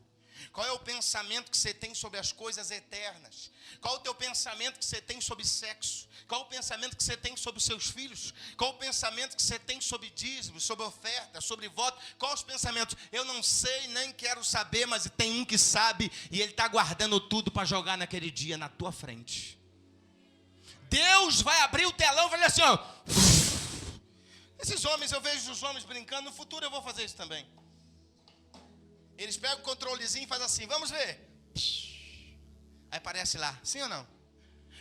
Qual é o pensamento que você tem sobre as coisas eternas? Qual é o teu pensamento que você tem sobre sexo? Qual é o pensamento que você tem sobre os seus filhos? Qual é o pensamento que você tem sobre dízimo, sobre oferta, sobre voto? Qual os pensamentos? Eu não sei, nem quero saber, mas tem um que sabe e ele está guardando tudo para jogar naquele dia na tua frente. Deus vai abrir o telão e vai dizer assim, ó. Esses homens, eu vejo os homens brincando, no futuro eu vou fazer isso também. Eles pegam o controlezinho e fazem assim, vamos ver. Aí aparece lá, sim ou não?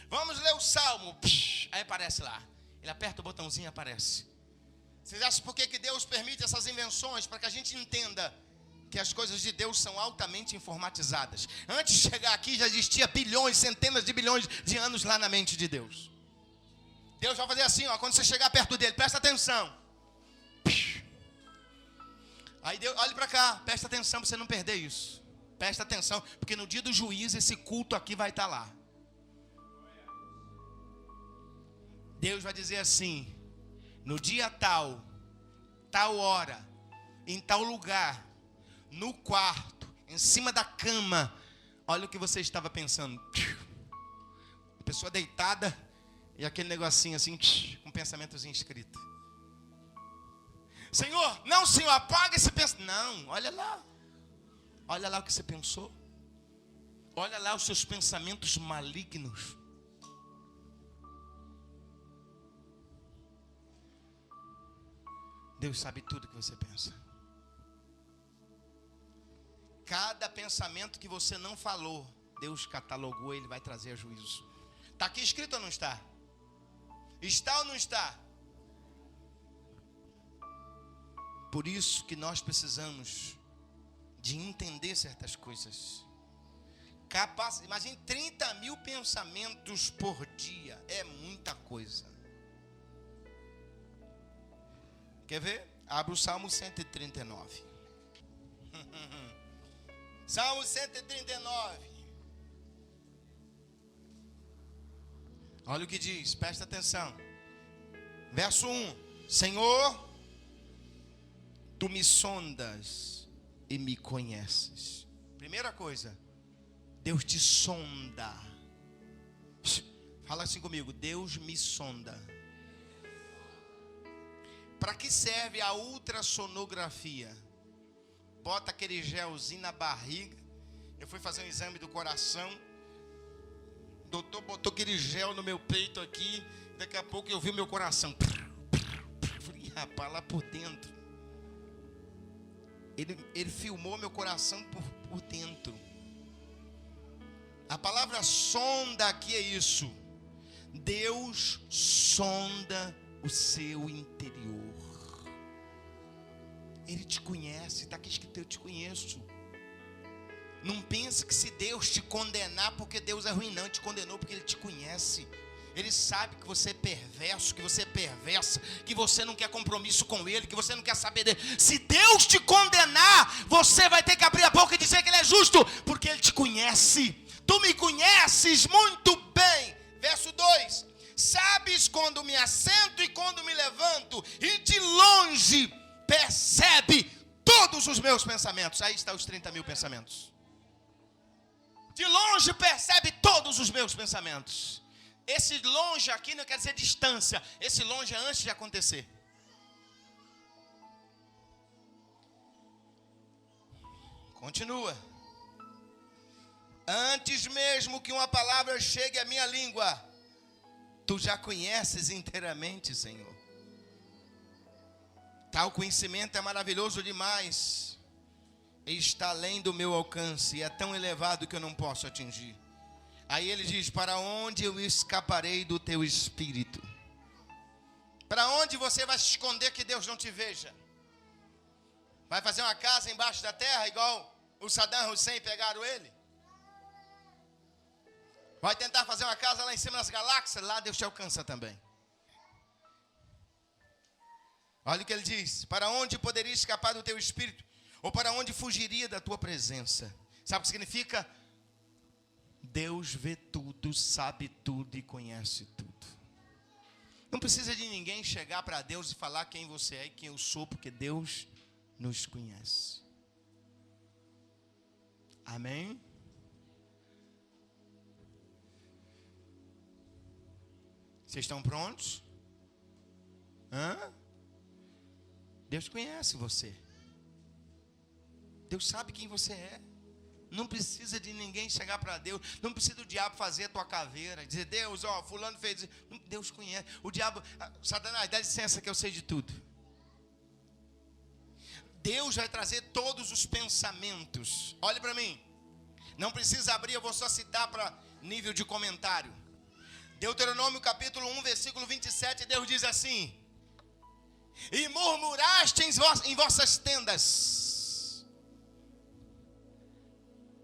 Vamos ler o Salmo. Aí aparece lá. Ele aperta o botãozinho e aparece. Vocês acham por que Deus permite essas invenções? Para que a gente entenda que as coisas de Deus são altamente informatizadas. Antes de chegar aqui já existia bilhões, centenas de bilhões de anos lá na mente de Deus. Deus vai fazer assim, ó, quando você chegar perto dele, presta atenção. Aí Deus, olhe para cá, presta atenção para você não perder isso. Presta atenção, porque no dia do juízo esse culto aqui vai estar lá. Deus vai dizer assim, no dia tal, tal hora, em tal lugar, no quarto, em cima da cama, olha o que você estava pensando. A pessoa deitada e aquele negocinho assim, com um pensamentozinho escrito. Senhor, não, Senhor, apaga esse pensamento. Não, olha lá. Olha lá o que você pensou. Olha lá os seus pensamentos malignos. Deus sabe tudo que você pensa. Cada pensamento que você não falou, Deus catalogou, Ele vai trazer a juízo. Está aqui escrito ou não está? Está ou não está? Por isso que nós precisamos de entender certas coisas. Imagine 30 mil pensamentos por dia. É muita coisa. Quer ver? Abre o Salmo 139. Salmo 139. Olha o que diz, presta atenção. Verso 1. Senhor, Tu me sondas e me conheces. Primeira coisa, Deus te sonda. Fala assim comigo, Deus me sonda. Para que serve a ultrassonografia? Bota aquele gelzinho na barriga. Eu fui fazer um exame do coração. O doutor botou aquele gel no meu peito aqui. Daqui a pouco eu vi o meu coração. Falei, rapaz, lá por dentro. Ele filmou meu coração por dentro. A palavra sonda aqui é isso. Deus sonda o seu interior. Ele te conhece, está aqui escrito, eu te conheço. Não pense que se Deus te condenar porque Deus é ruim, não. Ele te condenou porque Ele te conhece. Ele sabe que você é perverso, que você é perversa, que você não quer compromisso com Ele, que você não quer saber dele. Se Deus te condenar, você vai ter que abrir a boca e dizer que Ele é justo, porque Ele te conhece. Tu me conheces muito bem. Verso 2. Sabes quando me assento e quando me levanto, e de longe percebe todos os meus pensamentos. Aí está os 30 mil pensamentos. De longe percebe todos os meus pensamentos. Esse longe aqui não quer dizer distância. Esse longe é antes de acontecer. Continua. Antes mesmo que uma palavra chegue à minha língua, Tu já conheces inteiramente, Senhor. Tal conhecimento é maravilhoso demais, e está além do meu alcance, e é tão elevado que eu não posso atingir. Aí ele diz: para onde eu escaparei do teu espírito? Para onde você vai se esconder que Deus não te veja? Vai fazer uma casa embaixo da terra, igual o Saddam Hussein pegaram ele? Vai tentar fazer uma casa lá em cima das galáxias? Lá Deus te alcança também. Olha o que ele diz: para onde poderia escapar do teu espírito? Ou para onde fugiria da tua presença? Sabe o que significa? Deus vê tudo, sabe tudo e conhece tudo. Não precisa de ninguém chegar para Deus e falar quem você é e quem eu sou, porque Deus nos conhece. Amém? Vocês estão prontos? Deus conhece você. Deus sabe quem você é. Não precisa de ninguém chegar para Deus. Não precisa do diabo fazer a tua caveira, dizer: Deus, fulano fez isso. Deus conhece. O diabo, Satanás, dá licença que eu sei de tudo. Deus vai trazer todos os pensamentos. Olhe para mim. Não precisa abrir, eu vou só citar para nível de comentário. Deuteronômio capítulo 1, versículo 27, Deus diz assim: e murmuraste em vossas tendas.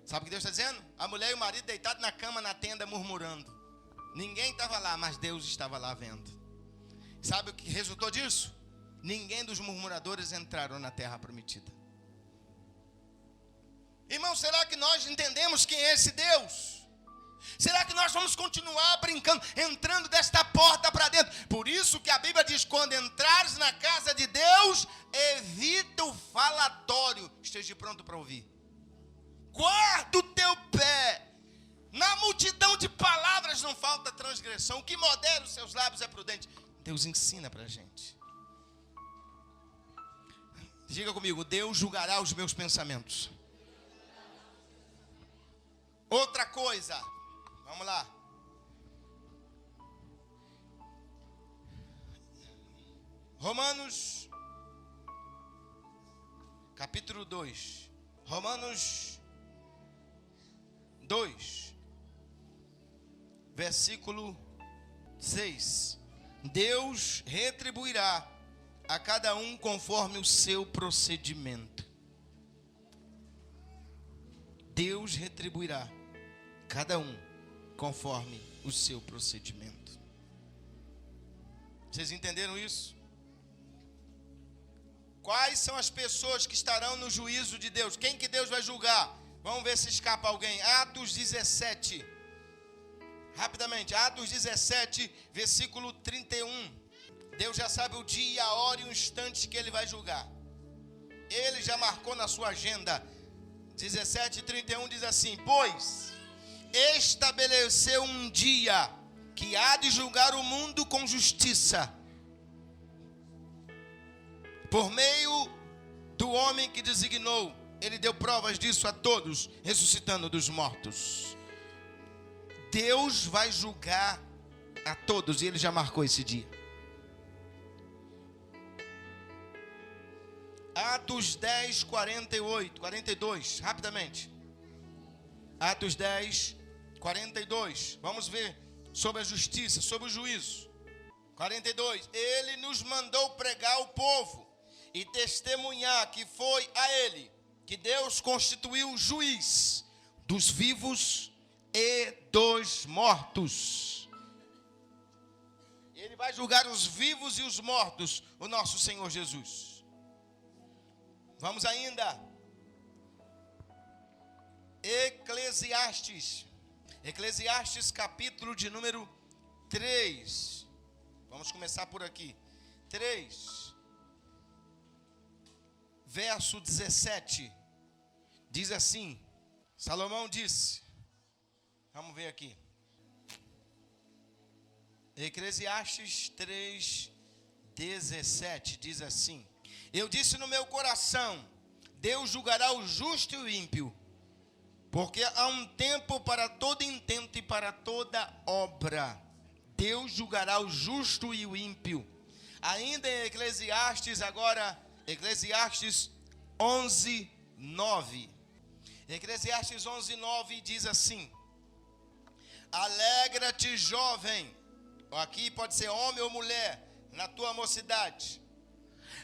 Sabe o que Deus está dizendo? A mulher e o marido deitados na cama, na tenda, murmurando. Ninguém estava lá, mas Deus estava lá vendo. Sabe o que resultou disso? Ninguém dos murmuradores entraram na terra prometida. Irmão, será que nós entendemos quem é esse Deus? Será que nós vamos continuar brincando, entrando desta porta para dentro? Por isso que a Bíblia diz: quando entrares na casa de Deus, evita o falatório, esteja pronto para ouvir. Guarda o teu pé. Na multidão de palavras não falta transgressão. O que modera os seus lábios é prudente. Deus ensina para a gente. Diga comigo: Deus julgará os meus pensamentos. Outra coisa, vamos lá. Romanos, capítulo 2. Romanos 2, versículo 6. Deus retribuirá a cada um conforme o seu procedimento. Deus retribuirá cada um conforme o seu procedimento. Vocês entenderam isso? Quais são as pessoas que estarão no juízo de Deus? Quem que Deus vai julgar? Vamos ver se escapa alguém. Atos 17. Rapidamente, Atos 17, versículo 31. Deus já sabe o dia, a hora e o instante que Ele vai julgar. Ele já marcou na sua agenda. 17:31 diz assim: pois estabeleceu um dia que há de julgar o mundo com justiça, por meio do homem que designou. Ele deu provas disso a todos, ressuscitando dos mortos. Deus vai julgar a todos, e Ele já marcou esse dia. Atos 10, 42, rapidamente. Atos 10, 42. Vamos ver sobre a justiça, sobre o juízo. 42. Ele nos mandou pregar ao povo e testemunhar que foi a Ele que Deus constituiu juiz dos vivos e dos mortos. Ele vai julgar os vivos e os mortos, o nosso Senhor Jesus. Vamos ainda. Eclesiastes. Eclesiastes capítulo de número 3. Vamos começar por aqui. 3. Verso 17. Diz assim. Salomão disse. Vamos ver aqui. Eclesiastes 3, 17. Diz assim. Eu disse no meu coração: Deus julgará o justo e o ímpio, porque há um tempo para todo intento e para toda obra. Deus julgará o justo e o ímpio. Ainda em Eclesiastes, agora, Eclesiastes 11:9. Eclesiastes 11:9 diz assim: alegra-te, jovem, aqui pode ser homem ou mulher, na tua mocidade.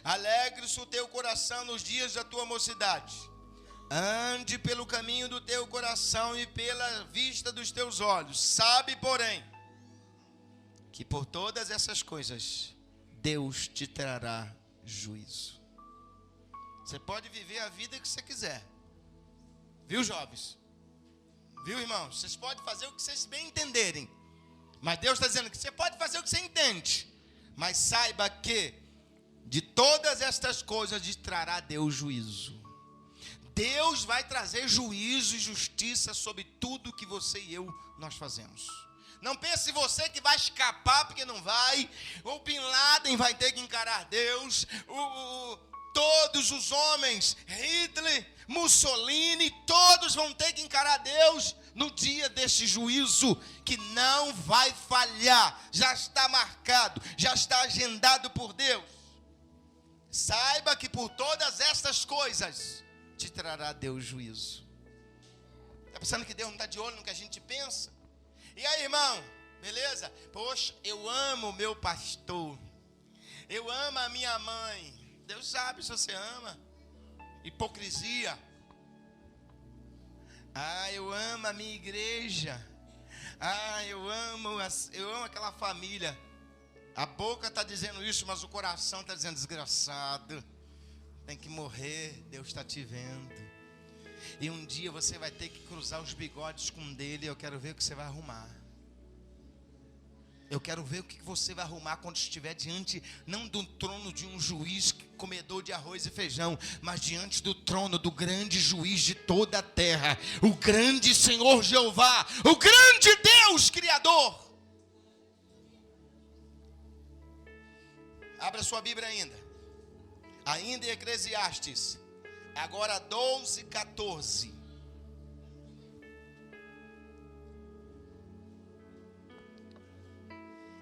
Alegre-se o teu coração nos dias da tua mocidade. Ande pelo caminho do teu coração e pela vista dos teus olhos. Sabe, porém, que por todas essas coisas Deus te trará juízo. Você pode viver a vida que você quiser. Viu, jovens? Viu, irmãos? Vocês podem fazer o que vocês bem entenderem. Mas Deus está dizendo que você pode fazer o que você entende. Mas saiba que de todas estas coisas lhe trará Deus juízo. Deus vai trazer juízo e justiça sobre tudo que você e eu nós fazemos. Não pense você que vai escapar, porque não vai. O Bin Laden vai ter que encarar Deus. Todos os homens, Hitler, Mussolini, todos vão ter que encarar Deus no dia deste juízo, que não vai falhar. Já está marcado, já está agendado por Deus. Saiba que por todas estas coisas te trará Deus juízo. Está pensando que Deus não está de olho no que a gente pensa? E aí, irmão, beleza? Poxa, eu amo meu pastor, eu amo a minha mãe. Deus sabe se você ama. Hipocrisia. Eu amo a minha igreja. Eu amo aquela família. A boca está dizendo isso, mas o coração está dizendo: desgraçado, tem que morrer, Deus está te vendo. E um dia você vai ter que cruzar os bigodes com dele. Eu quero ver o que você vai arrumar. Eu quero ver o que você vai arrumar quando estiver diante, não do trono de um juiz comedor de arroz e feijão, mas diante do trono do grande juiz de toda a terra, o grande Senhor Jeová, o grande Deus Criador. Abra sua Bíblia ainda em Eclesiastes, agora 12:14.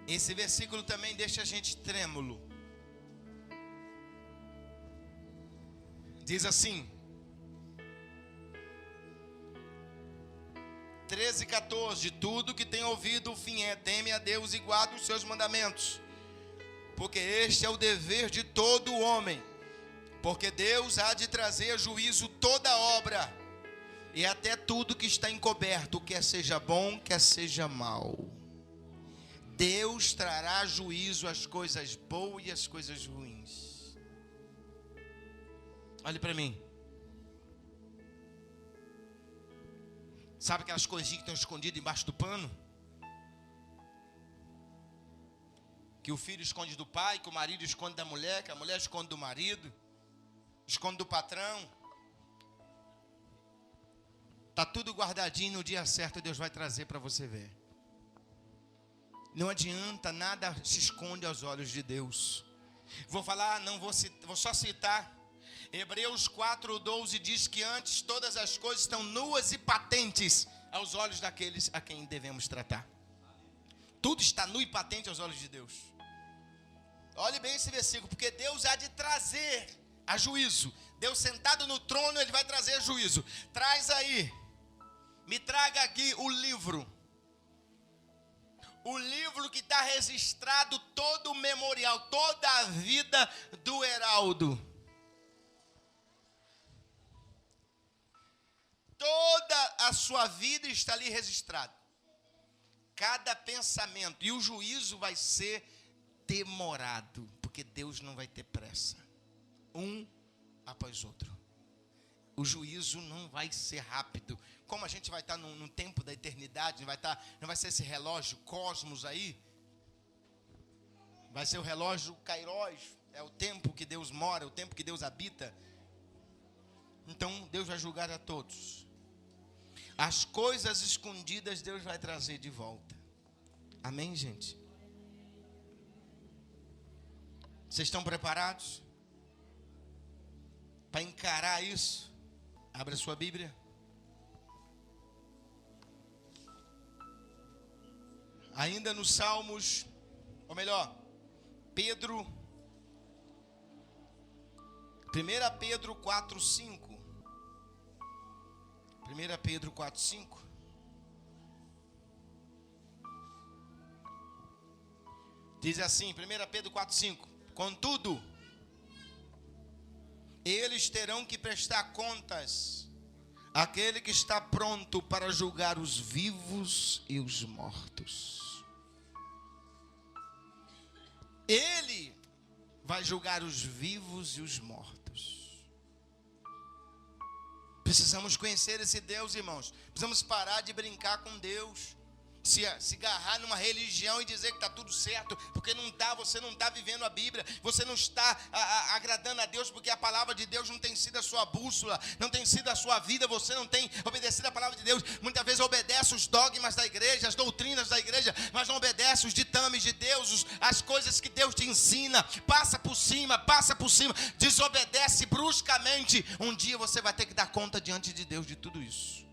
Esse versículo também deixa a gente trêmulo. Diz assim, 13:14: de tudo que tem ouvido o fim é: teme a Deus e guarda os seus mandamentos, porque este é o dever de todo homem, porque Deus há de trazer a juízo toda obra, e até tudo que está encoberto, quer seja bom, quer seja mal. Deus trará juízo às coisas boas e às coisas ruins. Olhe para mim. Sabe aquelas coisinhas que estão escondidas embaixo do pano? Que o filho esconde do pai, que o marido esconde da mulher, que a mulher esconde do marido, esconde do patrão. Está tudo guardadinho, no dia certo Deus vai trazer para você ver. Não adianta, nada se esconde aos olhos de Deus. Vou só citar. Hebreus 4:12 diz que antes todas as coisas estão nuas e patentes aos olhos daqueles a quem devemos tratar. Tudo está nu e patente aos olhos de Deus. Olhe bem esse versículo, porque Deus há de trazer a juízo. Deus sentado no trono, Ele vai trazer juízo. Traz aí, me traga aqui o livro. O livro que está registrado todo o memorial, toda a vida do Heraldo. Toda a sua vida está ali registrada. Cada pensamento. E o juízo vai ser demorado, porque Deus não vai ter pressa. Um após outro. O juízo não vai ser rápido. Como a gente vai estar no tempo da eternidade, não vai ser esse relógio cosmos aí. Vai ser o relógio Kairos. É o tempo que Deus mora, é o tempo que Deus habita. Então Deus vai julgar a todos. As coisas escondidas Deus vai trazer de volta. Amém, gente? Vocês estão preparados para encarar isso? Abra sua Bíblia. Ainda nos Salmos, ou melhor, Pedro 1 Pedro 4:5. 1 Pedro 4:5. Diz assim, 1 Pedro 4:5. Contudo, eles terão que prestar contas àquele que está pronto para julgar os vivos e os mortos. Ele vai julgar os vivos e os mortos. Precisamos conhecer esse Deus, irmãos. Precisamos parar de brincar com Deus. Se agarrar numa religião e dizer que está tudo certo, porque não está, você não está vivendo a Bíblia, você não está agradando a Deus, porque a palavra de Deus não tem sido a sua bússola, não tem sido a sua vida, você não tem obedecido a palavra de Deus. Muitas vezes obedece os dogmas da igreja, as doutrinas da igreja, mas não obedece os ditames de Deus, as coisas que Deus te ensina, passa por cima, desobedece bruscamente. Um dia você vai ter que dar conta diante de Deus de tudo isso.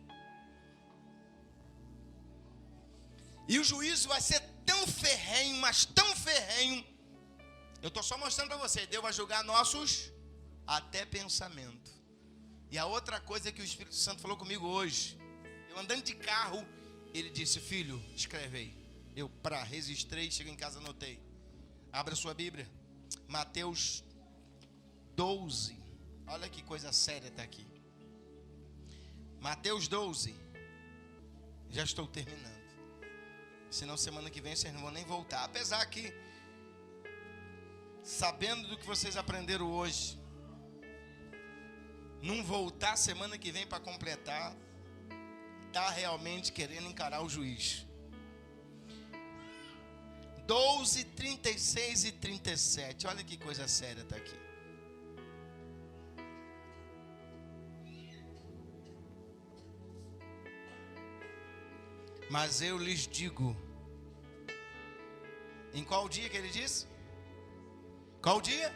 E o juízo vai ser tão ferrenho, mas tão ferrenho. Eu estou só mostrando para você. Deus vai julgar nossos até pensamento. E a outra coisa que o Espírito Santo falou comigo hoje. Eu andando de carro, ele disse: filho, escreve aí. Eu registrei, cheguei em casa, anotei. Abra sua Bíblia. Mateus 12. Olha que coisa séria está aqui. Mateus 12. Já estou terminando. Senão semana que vem vocês não vão nem voltar. Apesar que, sabendo do que vocês aprenderam hoje, não voltar semana que vem para completar, está realmente querendo encarar o juiz. 12, 36 e 37. Olha que coisa séria está aqui. Mas eu lhes digo. Em qual dia que ele disse? Qual dia?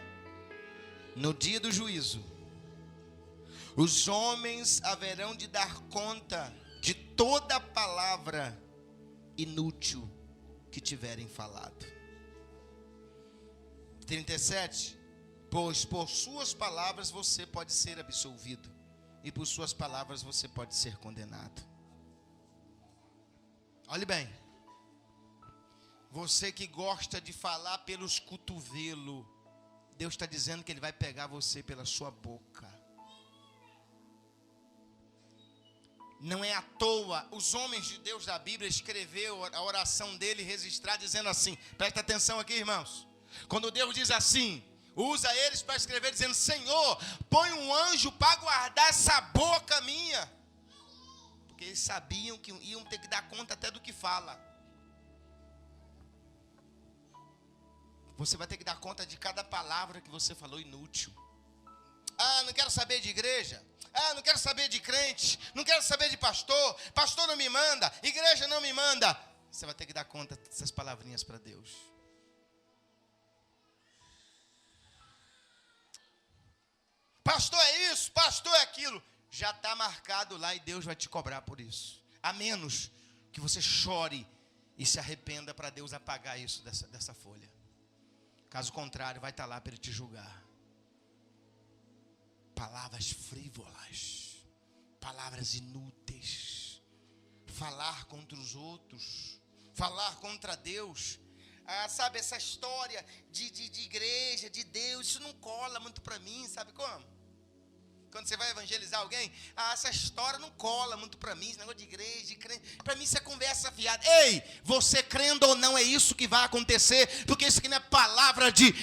No dia do juízo. Os homens haverão de dar conta de toda palavra inútil que tiverem falado. 37. Pois por suas palavras você pode ser absolvido, e por suas palavras você pode ser condenado. Olhe bem, você que gosta de falar pelos cotovelos, Deus está dizendo que Ele vai pegar você pela sua boca. Não é à toa, os homens de Deus da Bíblia escreveu a oração dele registrar dizendo assim, presta atenção aqui, irmãos. Quando Deus diz assim, usa eles para escrever dizendo: Senhor, põe um anjo para guardar essa boca minha. Porque eles sabiam que iam ter que dar conta até do que fala. Você vai ter que dar conta de cada palavra que você falou inútil. Ah, não quero saber de igreja. Ah, não quero saber de crente. Não quero saber de pastor. Pastor não me manda. Igreja não me manda. Você vai ter que dar conta dessas palavrinhas para Deus. Pastor é isso, pastor é aquilo. Já está marcado lá e Deus vai te cobrar por isso. A menos que você chore e se arrependa para Deus apagar isso dessa folha. Caso contrário, vai estar lá para Ele te julgar. Palavras frívolas, palavras inúteis, falar contra os outros, falar contra Deus. Ah, sabe, essa história de igreja, de Deus, isso não cola muito para mim, sabe como? Quando você vai evangelizar alguém, essa história não cola muito para mim, esse negócio de igreja, de crente, para mim isso é conversa fiada. Ei, você crendo ou não, é isso que vai acontecer, porque isso aqui não é palavra de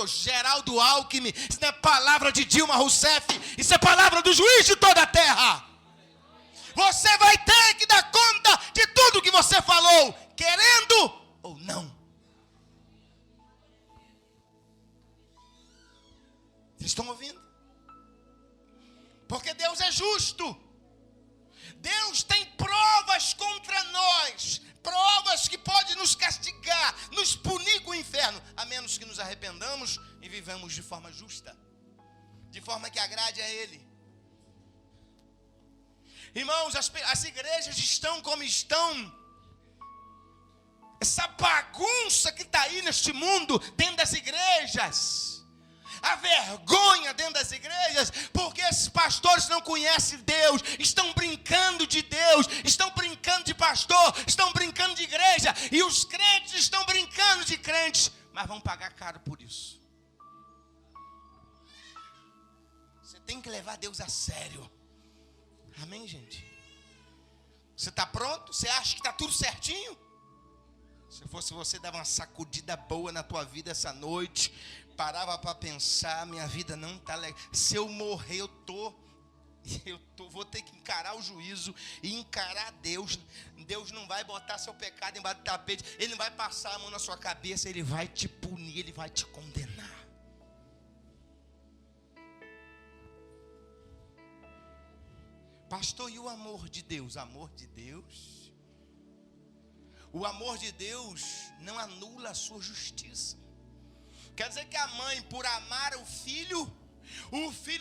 Geraldo Alckmin, isso não é palavra de Dilma Rousseff, isso é palavra do juiz de toda a terra. Você vai ter que dar conta de tudo que você falou, querendo ou não. Vocês estão ouvindo? Porque Deus é justo. Deus tem provas contra nós. Provas que podem nos castigar, nos punir com o inferno. A menos que nos arrependamos e vivamos de forma justa. De forma que agrade a Ele. Irmãos, as igrejas estão como estão. Essa bagunça que está aí neste mundo, dentro das igrejas. a vergonha dentro das igrejas, porque esses pastores não conhecem Deus, estão brincando de Deus, estão brincando de pastor, estão brincando de igreja, e os crentes estão brincando de crentes, mas vão pagar caro por isso. Você tem que levar Deus a sério. Amém, gente? Você está pronto? Você acha que está tudo certinho? Se fosse você, dava uma sacudida boa na tua vida essa noite, parava para pensar, minha vida não está legal. Se eu morrer, vou ter que encarar o juízo e encarar Deus. Deus não vai botar seu pecado embaixo do tapete, Ele não vai passar a mão na sua cabeça, Ele vai te punir, Ele vai te condenar. Pastor, e o amor de Deus? Amor de Deus? O amor de Deus não anula a sua justiça. Quer dizer que a mãe, por amar o filho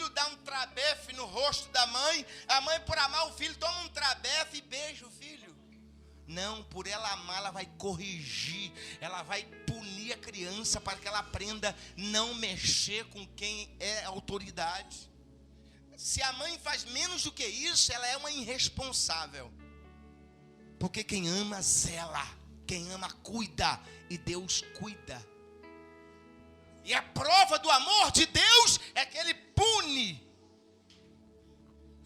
dá um trabefe no rosto da mãe. A mãe, por amar o filho, toma um trabefe e beija o filho. Não, por ela amar, ela vai corrigir, ela vai punir a criança para que ela aprenda a não mexer com quem é autoridade. Se a mãe faz menos do que isso, ela é uma irresponsável. Porque quem ama, zela. Quem ama, cuida. E Deus cuida. E a prova do amor de Deus é que Ele pune.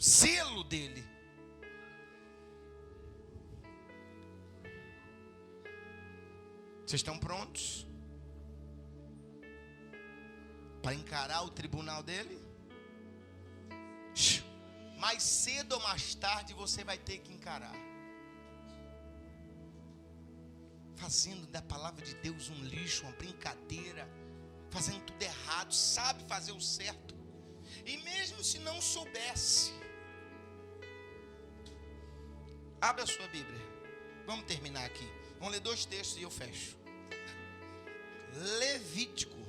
Zelo dEle. Vocês estão prontos para encarar o tribunal dEle? Mais cedo ou mais tarde você vai ter que encarar. Fazendo da palavra de Deus um lixo, uma brincadeira, fazendo tudo errado, sabe fazer o certo, e mesmo se não soubesse, abre a sua Bíblia, vamos terminar aqui, vamos ler 2 textos e eu fecho. Levítico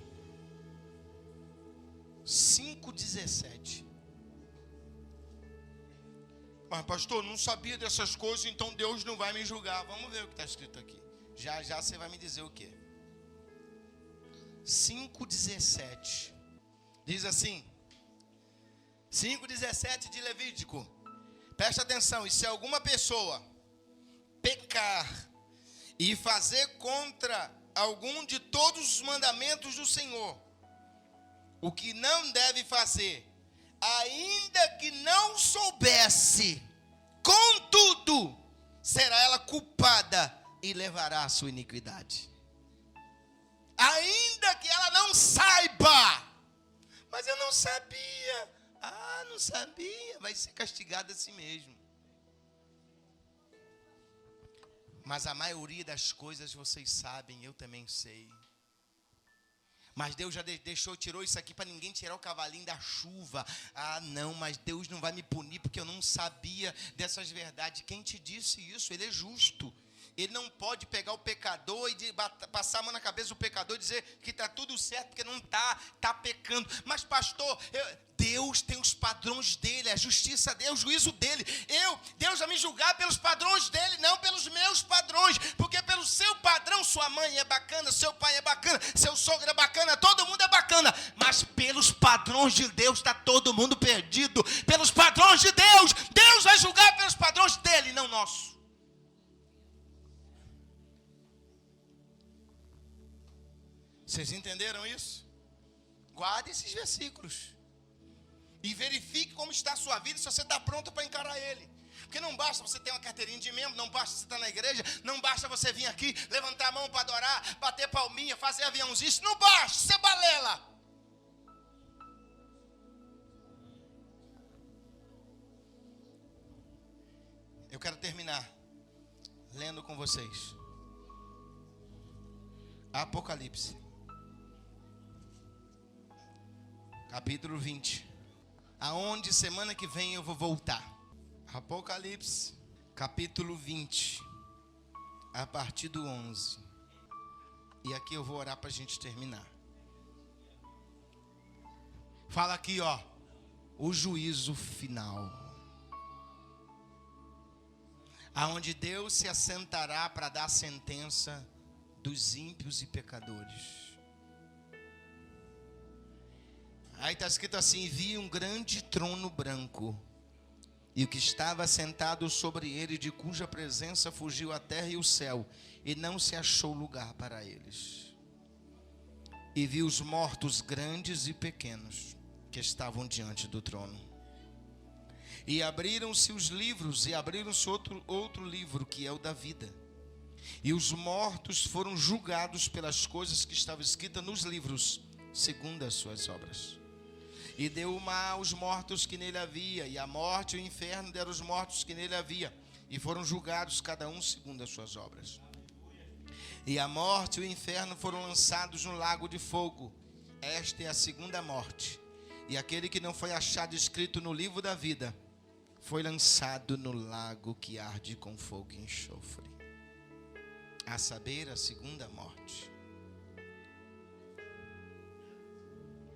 5:17. Mas pastor, não sabia dessas coisas, então Deus não vai me julgar. Vamos ver o que está escrito aqui. Já já você vai me dizer o que. 5:17. Diz assim. 5:17 de Levítico. Presta atenção. E se alguma pessoa pecar e fazer contra algum de todos os mandamentos do Senhor, o que não deve fazer, ainda que não soubesse, contudo, será ela culpada e levará a sua iniquidade. Ainda que ela não saiba, mas eu não sabia. Não sabia, vai ser castigada assim mesmo. Mas a maioria das coisas vocês sabem, eu também sei. Mas Deus já tirou isso aqui para ninguém tirar o cavalinho da chuva. Não, mas Deus não vai me punir porque eu não sabia dessas verdades. Quem te disse isso? Ele é justo. Ele não pode pegar o pecador e passar a mão na cabeça do pecador e dizer que está tudo certo, porque não está pecando. Mas pastor, Deus tem os padrões dele, a justiça dele, o juízo dele. Deus vai me julgar pelos padrões dele, não pelos meus padrões. Porque pelo seu padrão, sua mãe é bacana, seu pai é bacana, seu sogro é bacana, todo mundo é bacana. Mas pelos padrões de Deus está todo mundo perdido. Pelos padrões de Deus, Deus vai julgar pelos padrões dele, não nossos. Vocês entenderam isso? Guarde esses versículos. E verifique como está a sua vida, se você está pronto para encarar ele. Porque não basta você ter uma carteirinha de membro, não basta você estar na igreja, não basta você vir aqui, levantar a mão para adorar, bater palminha, fazer aviãozinho, isso não basta, isso é balela. Eu quero terminar lendo com vocês Apocalipse capítulo 20, aonde semana que vem eu vou voltar. Apocalipse, capítulo 20, a partir do 11. E aqui eu vou orar para a gente terminar. Fala aqui, o juízo final. Aonde Deus se assentará para dar sentença dos ímpios e pecadores. Aí está escrito assim: vi um grande trono branco, e o que estava sentado sobre ele, de cuja presença fugiu a terra e o céu, e não se achou lugar para eles. E vi os mortos grandes e pequenos, que estavam diante do trono. E abriram-se os livros, e abriram-se outro livro, que é o da vida. E os mortos foram julgados pelas coisas que estavam escritas nos livros, segundo as suas obras. E deu o mar aos mortos que nele havia, e a morte e o inferno deram os mortos que nele havia, e foram julgados cada um segundo as suas obras. E a morte e o inferno foram lançados no lago de fogo. Esta é a segunda morte. E aquele que não foi achado escrito no livro da vida foi lançado no lago que arde com fogo e enxofre, a saber, a segunda morte.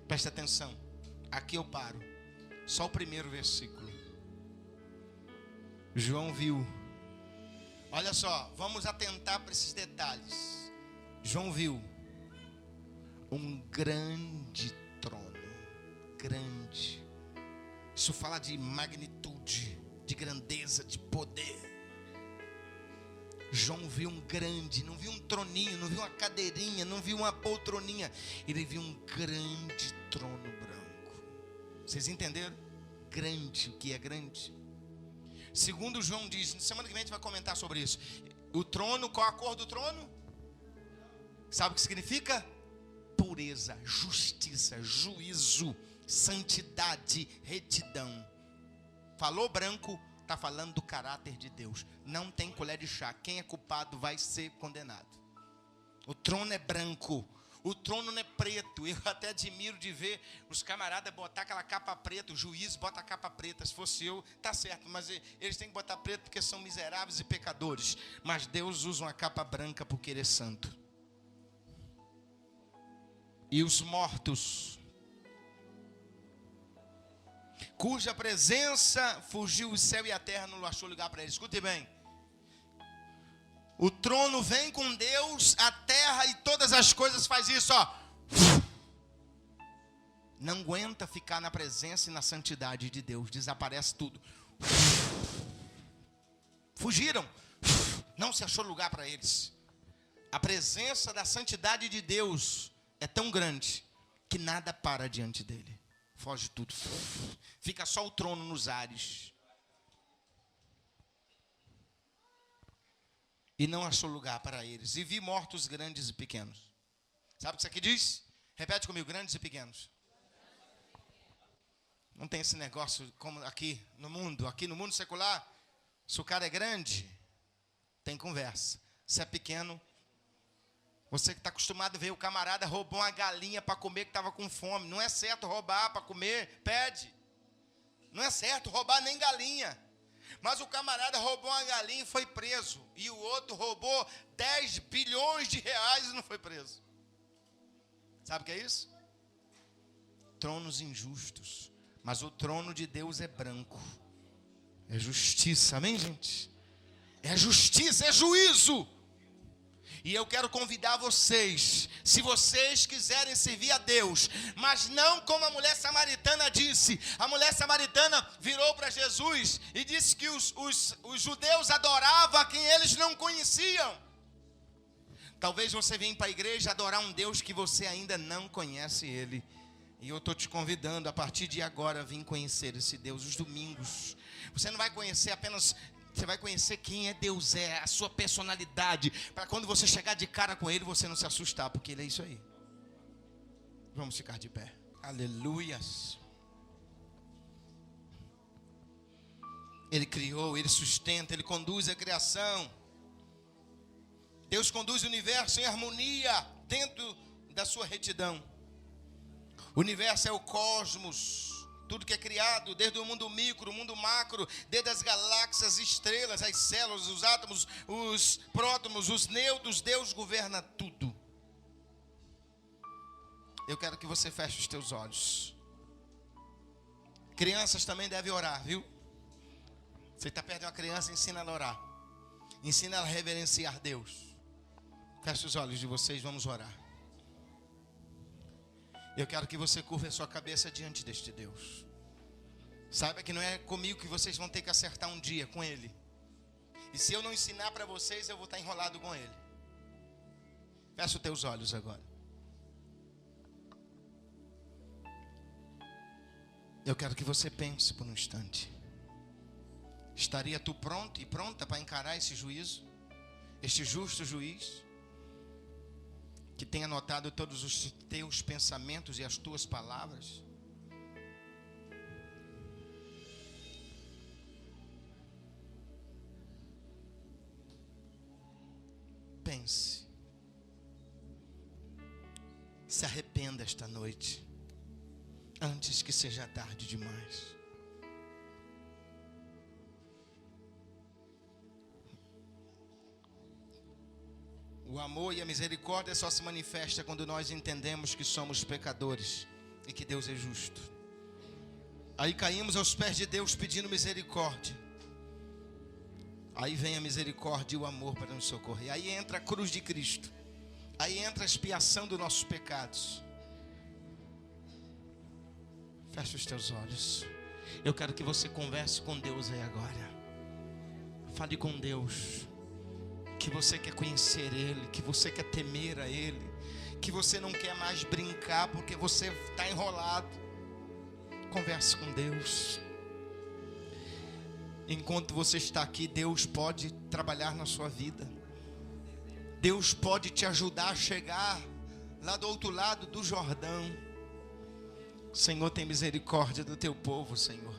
Presta atenção, aqui eu paro, só o primeiro versículo. João viu, olha só, vamos atentar para esses detalhes. João viu um grande trono, grande. Isso fala de magnitude, de grandeza, de poder. João viu um grande, não viu um troninho, não viu uma cadeirinha, não viu uma poltroninha. Ele viu um grande trono branco. Vocês entenderam? Grande, o que é grande? Segundo João diz, na semana que vem a gente vai comentar sobre isso. O trono, qual a cor do trono? Sabe o que significa? Pureza, justiça, juízo, santidade, retidão. Falou branco, está falando do caráter de Deus. Não tem colher de chá. Quem é culpado vai ser condenado. O trono é branco. O trono não é preto. Eu até admiro de ver os camaradas botar aquela capa preta. O juiz bota a capa preta. Se fosse eu, tá certo. Mas eles têm que botar preto porque são miseráveis e pecadores. Mas Deus usa uma capa branca porque Ele é santo. E os mortos, cuja presença fugiu o céu e a terra, não achou lugar para eles. Escute bem. O trono vem com Deus, a terra e todas as coisas faz isso, ó. Não aguenta ficar na presença e na santidade de Deus. Desaparece tudo. Fugiram. Não se achou lugar para eles. A presença da santidade de Deus é tão grande que nada para diante dele. Foge tudo. Fica só o trono nos ares. E não achou lugar para eles. E vi mortos grandes e pequenos. Sabe o que isso aqui diz? Repete comigo, grandes e pequenos. Não tem esse negócio como aqui no mundo. Aqui no mundo secular, se o cara é grande, tem conversa. Se é pequeno, você que está acostumado a ver o camarada roubou uma galinha para comer que estava com fome. Não é certo roubar para comer, pede. Não é certo roubar nem galinha. Mas o camarada roubou uma galinha e foi preso. E o outro roubou 10 bilhões de reais e não foi preso. Sabe o que é isso? Tronos injustos. Mas o trono de Deus é branco. É justiça, amém, gente? É justiça, é juízo. E eu quero convidar vocês, se vocês quiserem servir a Deus, mas não como a mulher samaritana disse. A mulher samaritana virou para Jesus e disse que os judeus adoravam a quem eles não conheciam. Talvez você venha para a igreja adorar um Deus que você ainda não conhece Ele. E eu estou te convidando a partir de agora a vir conhecer esse Deus os domingos. Você não vai conhecer apenas... Você vai conhecer quem é Deus, é a sua personalidade, para quando você chegar de cara com Ele, você não se assustar, porque Ele é isso aí. Vamos ficar de pé. Aleluias. Ele criou, Ele sustenta, Ele conduz a criação. Deus conduz o universo em harmonia, dentro da sua retidão. O universo é o cosmos. Tudo que é criado, desde o mundo micro, o mundo macro, desde as galáxias, as estrelas, as células, os átomos, os prótomos, os nêutrons, Deus governa tudo. Eu quero que você feche os teus olhos. Crianças também devem orar, viu? Você está perto de uma criança, ensina ela a orar. Ensina ela a reverenciar Deus. Feche os olhos de vocês, vamos orar. Eu quero que você curva a sua cabeça diante deste Deus. Saiba que não é comigo que vocês vão ter que acertar um dia com Ele. E se eu não ensinar para vocês, eu vou estar enrolado com Ele. Fecha os teus olhos agora. Eu quero que você pense por um instante. Estaria tu pronto e pronta para encarar esse juízo? Este justo juiz? Que tem anotado todos os teus pensamentos e as tuas palavras? Pense. Se arrependa esta noite, antes que seja tarde demais. O amor e a misericórdia só se manifesta quando nós entendemos que somos pecadores e que Deus é justo. Aí caímos aos pés de Deus pedindo misericórdia. Aí vem a misericórdia e o amor para nos socorrer. Aí entra a cruz de Cristo. Aí entra a expiação dos nossos pecados. Fecha os teus olhos. Eu quero que você converse com Deus aí agora. Fale com Deus. Que você quer conhecer Ele, que você quer temer a Ele, que você não quer mais brincar porque você está enrolado. Converse com Deus. Enquanto você está aqui, Deus pode trabalhar na sua vida. Deus pode te ajudar a chegar lá do outro lado do Jordão. Senhor, tem misericórdia do teu povo, Senhor.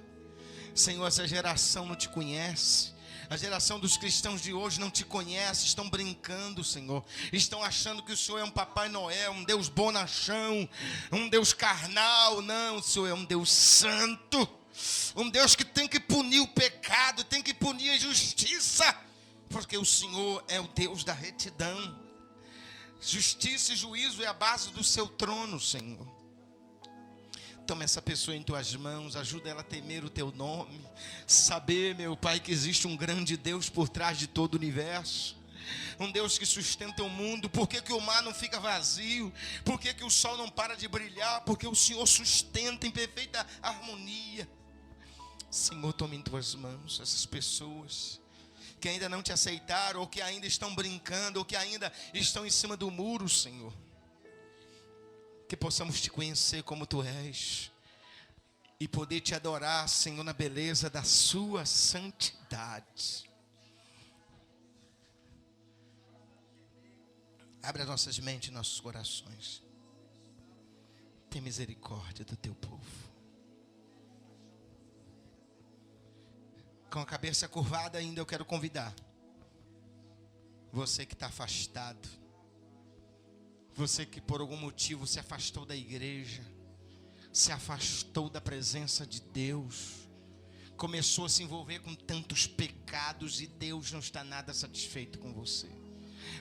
Senhor, essa geração não te conhece. A geração dos cristãos de hoje não te conhece, estão brincando, Senhor. Estão achando que o Senhor é um Papai Noel, um Deus bonachão, um Deus carnal. Não, o Senhor é um Deus santo. Um Deus que tem que punir o pecado, tem que punir a injustiça. Porque o Senhor é o Deus da retidão. Justiça e juízo é a base do seu trono, Senhor. Toma essa pessoa em tuas mãos, ajuda ela a temer o teu nome, saber, meu Pai, que existe um grande Deus por trás de todo o universo, um Deus que sustenta o mundo. Por que o mar não fica vazio? Por que o sol não para de brilhar? Porque o Senhor sustenta em perfeita harmonia. Senhor, toma em tuas mãos essas pessoas que ainda não te aceitaram, ou que ainda estão brincando, ou que ainda estão em cima do muro, Senhor. Que possamos te conhecer como tu és e poder te adorar, Senhor, na beleza da sua santidade. Abre as nossas mentes e nossos corações. Tem misericórdia do teu povo. Com a cabeça curvada ainda, eu quero convidar você que está afastado, você que por algum motivo se afastou da igreja, se afastou da presença de Deus, começou a se envolver com tantos pecados e Deus não está nada satisfeito com você.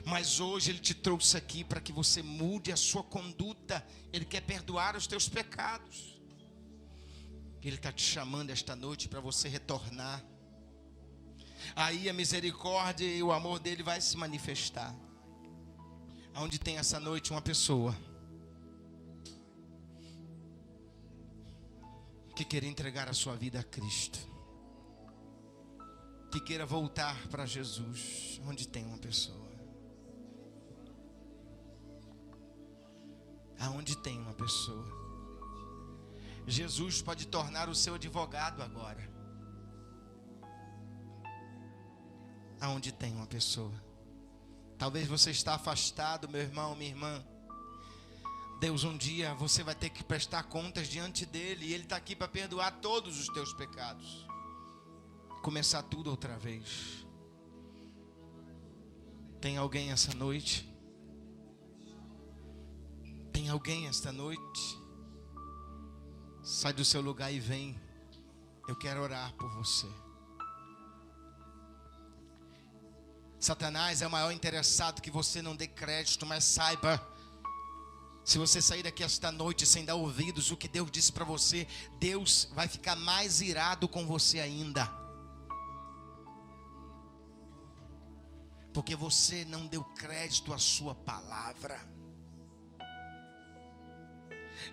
Mas hoje Ele te trouxe aqui para que você mude a sua conduta. Ele quer perdoar os teus pecados. Ele está te chamando esta noite para você retornar. Aí a misericórdia e o amor dele vai se manifestar. Onde tem essa noite uma pessoa que queira entregar a sua vida a Cristo, que queira voltar para Jesus. Onde tem uma pessoa? Aonde tem uma pessoa? Jesus pode tornar o seu advogado agora. Aonde tem uma pessoa? Talvez você está afastado, meu irmão, minha irmã. Deus, um dia você vai ter que prestar contas diante dele, e ele está aqui para perdoar todos os teus pecados, começar tudo outra vez. Tem alguém essa noite? Tem alguém esta noite? Sai do seu lugar e vem. Eu quero orar por você. Satanás é o maior interessado que você não dê crédito, mas saiba, se você sair daqui esta noite sem dar ouvidos o que Deus disse para você, Deus vai ficar mais irado com você ainda, porque você não deu crédito à sua palavra.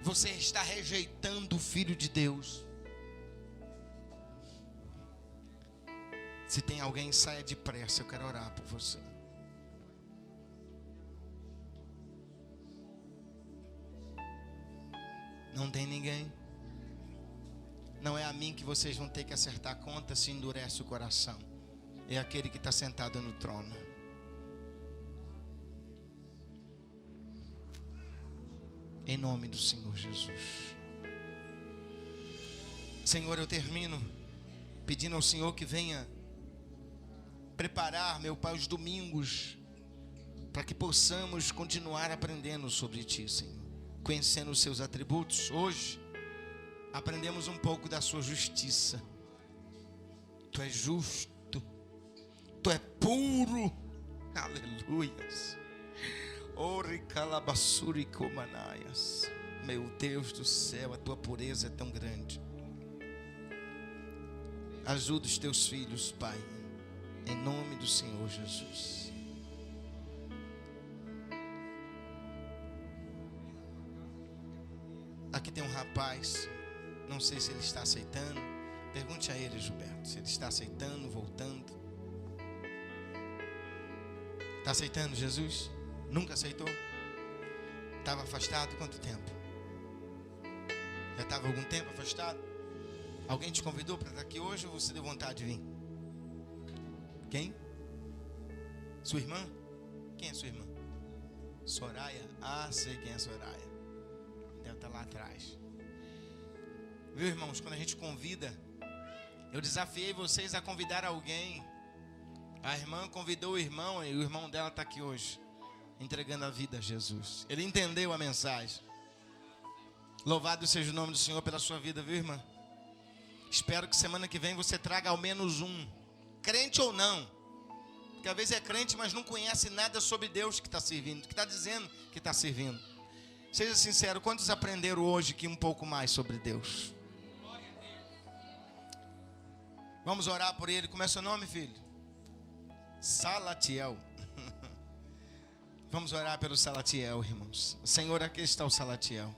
Você está rejeitando o Filho de Deus. Se tem alguém, saia depressa, eu quero orar por você. Não tem ninguém. Não é a mim que vocês vão ter que acertar a conta se endurece o coração. É aquele que está sentado no trono. Em nome do Senhor Jesus. Senhor, eu termino pedindo ao Senhor que venha preparar, meu Pai, os domingos, para que possamos continuar aprendendo sobre Ti, Senhor, conhecendo os Seus atributos. Hoje aprendemos um pouco da Sua justiça. Tu és justo, Tu és puro, aleluias. Ori calabassuri comanaias. Meu Deus do céu, a Tua pureza é tão grande. Ajuda os Teus filhos, Pai, em nome do Senhor Jesus. Aqui tem um rapaz, não sei se ele está aceitando. Pergunte a ele, Gilberto, se ele está aceitando, voltando. Está aceitando Jesus? Nunca aceitou? Estava afastado quanto tempo? Já estava algum tempo afastado? Alguém te convidou para estar aqui hoje ou você deu vontade de vir? Quem? Sua irmã? Quem é sua irmã? Soraya? Ah, sei quem é Soraya. Deve estar lá atrás. Viu, irmãos? Quando a gente convida, eu desafiei vocês a convidar alguém. A irmã convidou o irmão e o irmão dela está aqui hoje, entregando a vida a Jesus. Ele entendeu a mensagem. Louvado seja o nome do Senhor pela sua vida, viu, irmã? Espero que semana que vem você traga ao menos um, crente ou não, porque às vezes é crente, mas não conhece nada sobre Deus que está servindo, que está dizendo que está servindo. Seja sincero, quantos aprenderam hoje aqui um pouco mais sobre Deus? Vamos orar por ele. Como é seu nome, filho? Salatiel. Vamos orar pelo Salatiel, irmãos. Senhor, aqui está o Salatiel.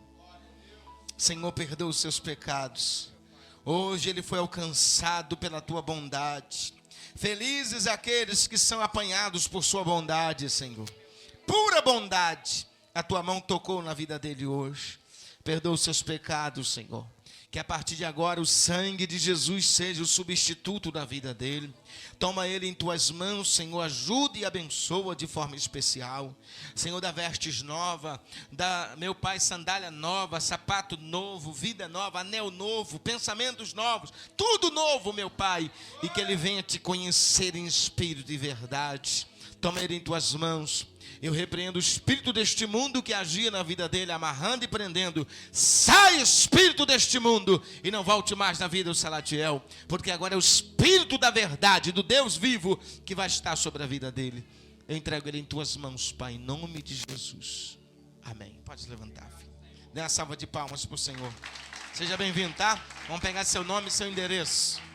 Senhor, perdoa os seus pecados. Hoje ele foi alcançado pela tua bondade. Felizes aqueles que são apanhados por sua bondade, Senhor. Pura bondade. A tua mão tocou na vida dele hoje. Perdoa os seus pecados, Senhor. Que a partir de agora o sangue de Jesus seja o substituto da vida dele. Toma ele em tuas mãos, Senhor, ajuda e abençoa de forma especial. Senhor, dá vestes novas, dá, meu Pai, sandália nova, sapato novo, vida nova, anel novo, pensamentos novos, tudo novo, meu Pai. E que ele venha te conhecer em espírito e verdade. Toma ele em tuas mãos. Eu repreendo o espírito deste mundo que agia na vida dele, amarrando e prendendo. Sai, espírito deste mundo, e não volte mais na vida do Salatiel, porque agora é o espírito da verdade, do Deus vivo, que vai estar sobre a vida dele. Eu entrego ele em tuas mãos, Pai, em nome de Jesus. Amém. Pode se levantar, filho. Dê uma salva de palmas para o Senhor. Seja bem-vindo, tá? Vamos pegar seu nome e seu endereço.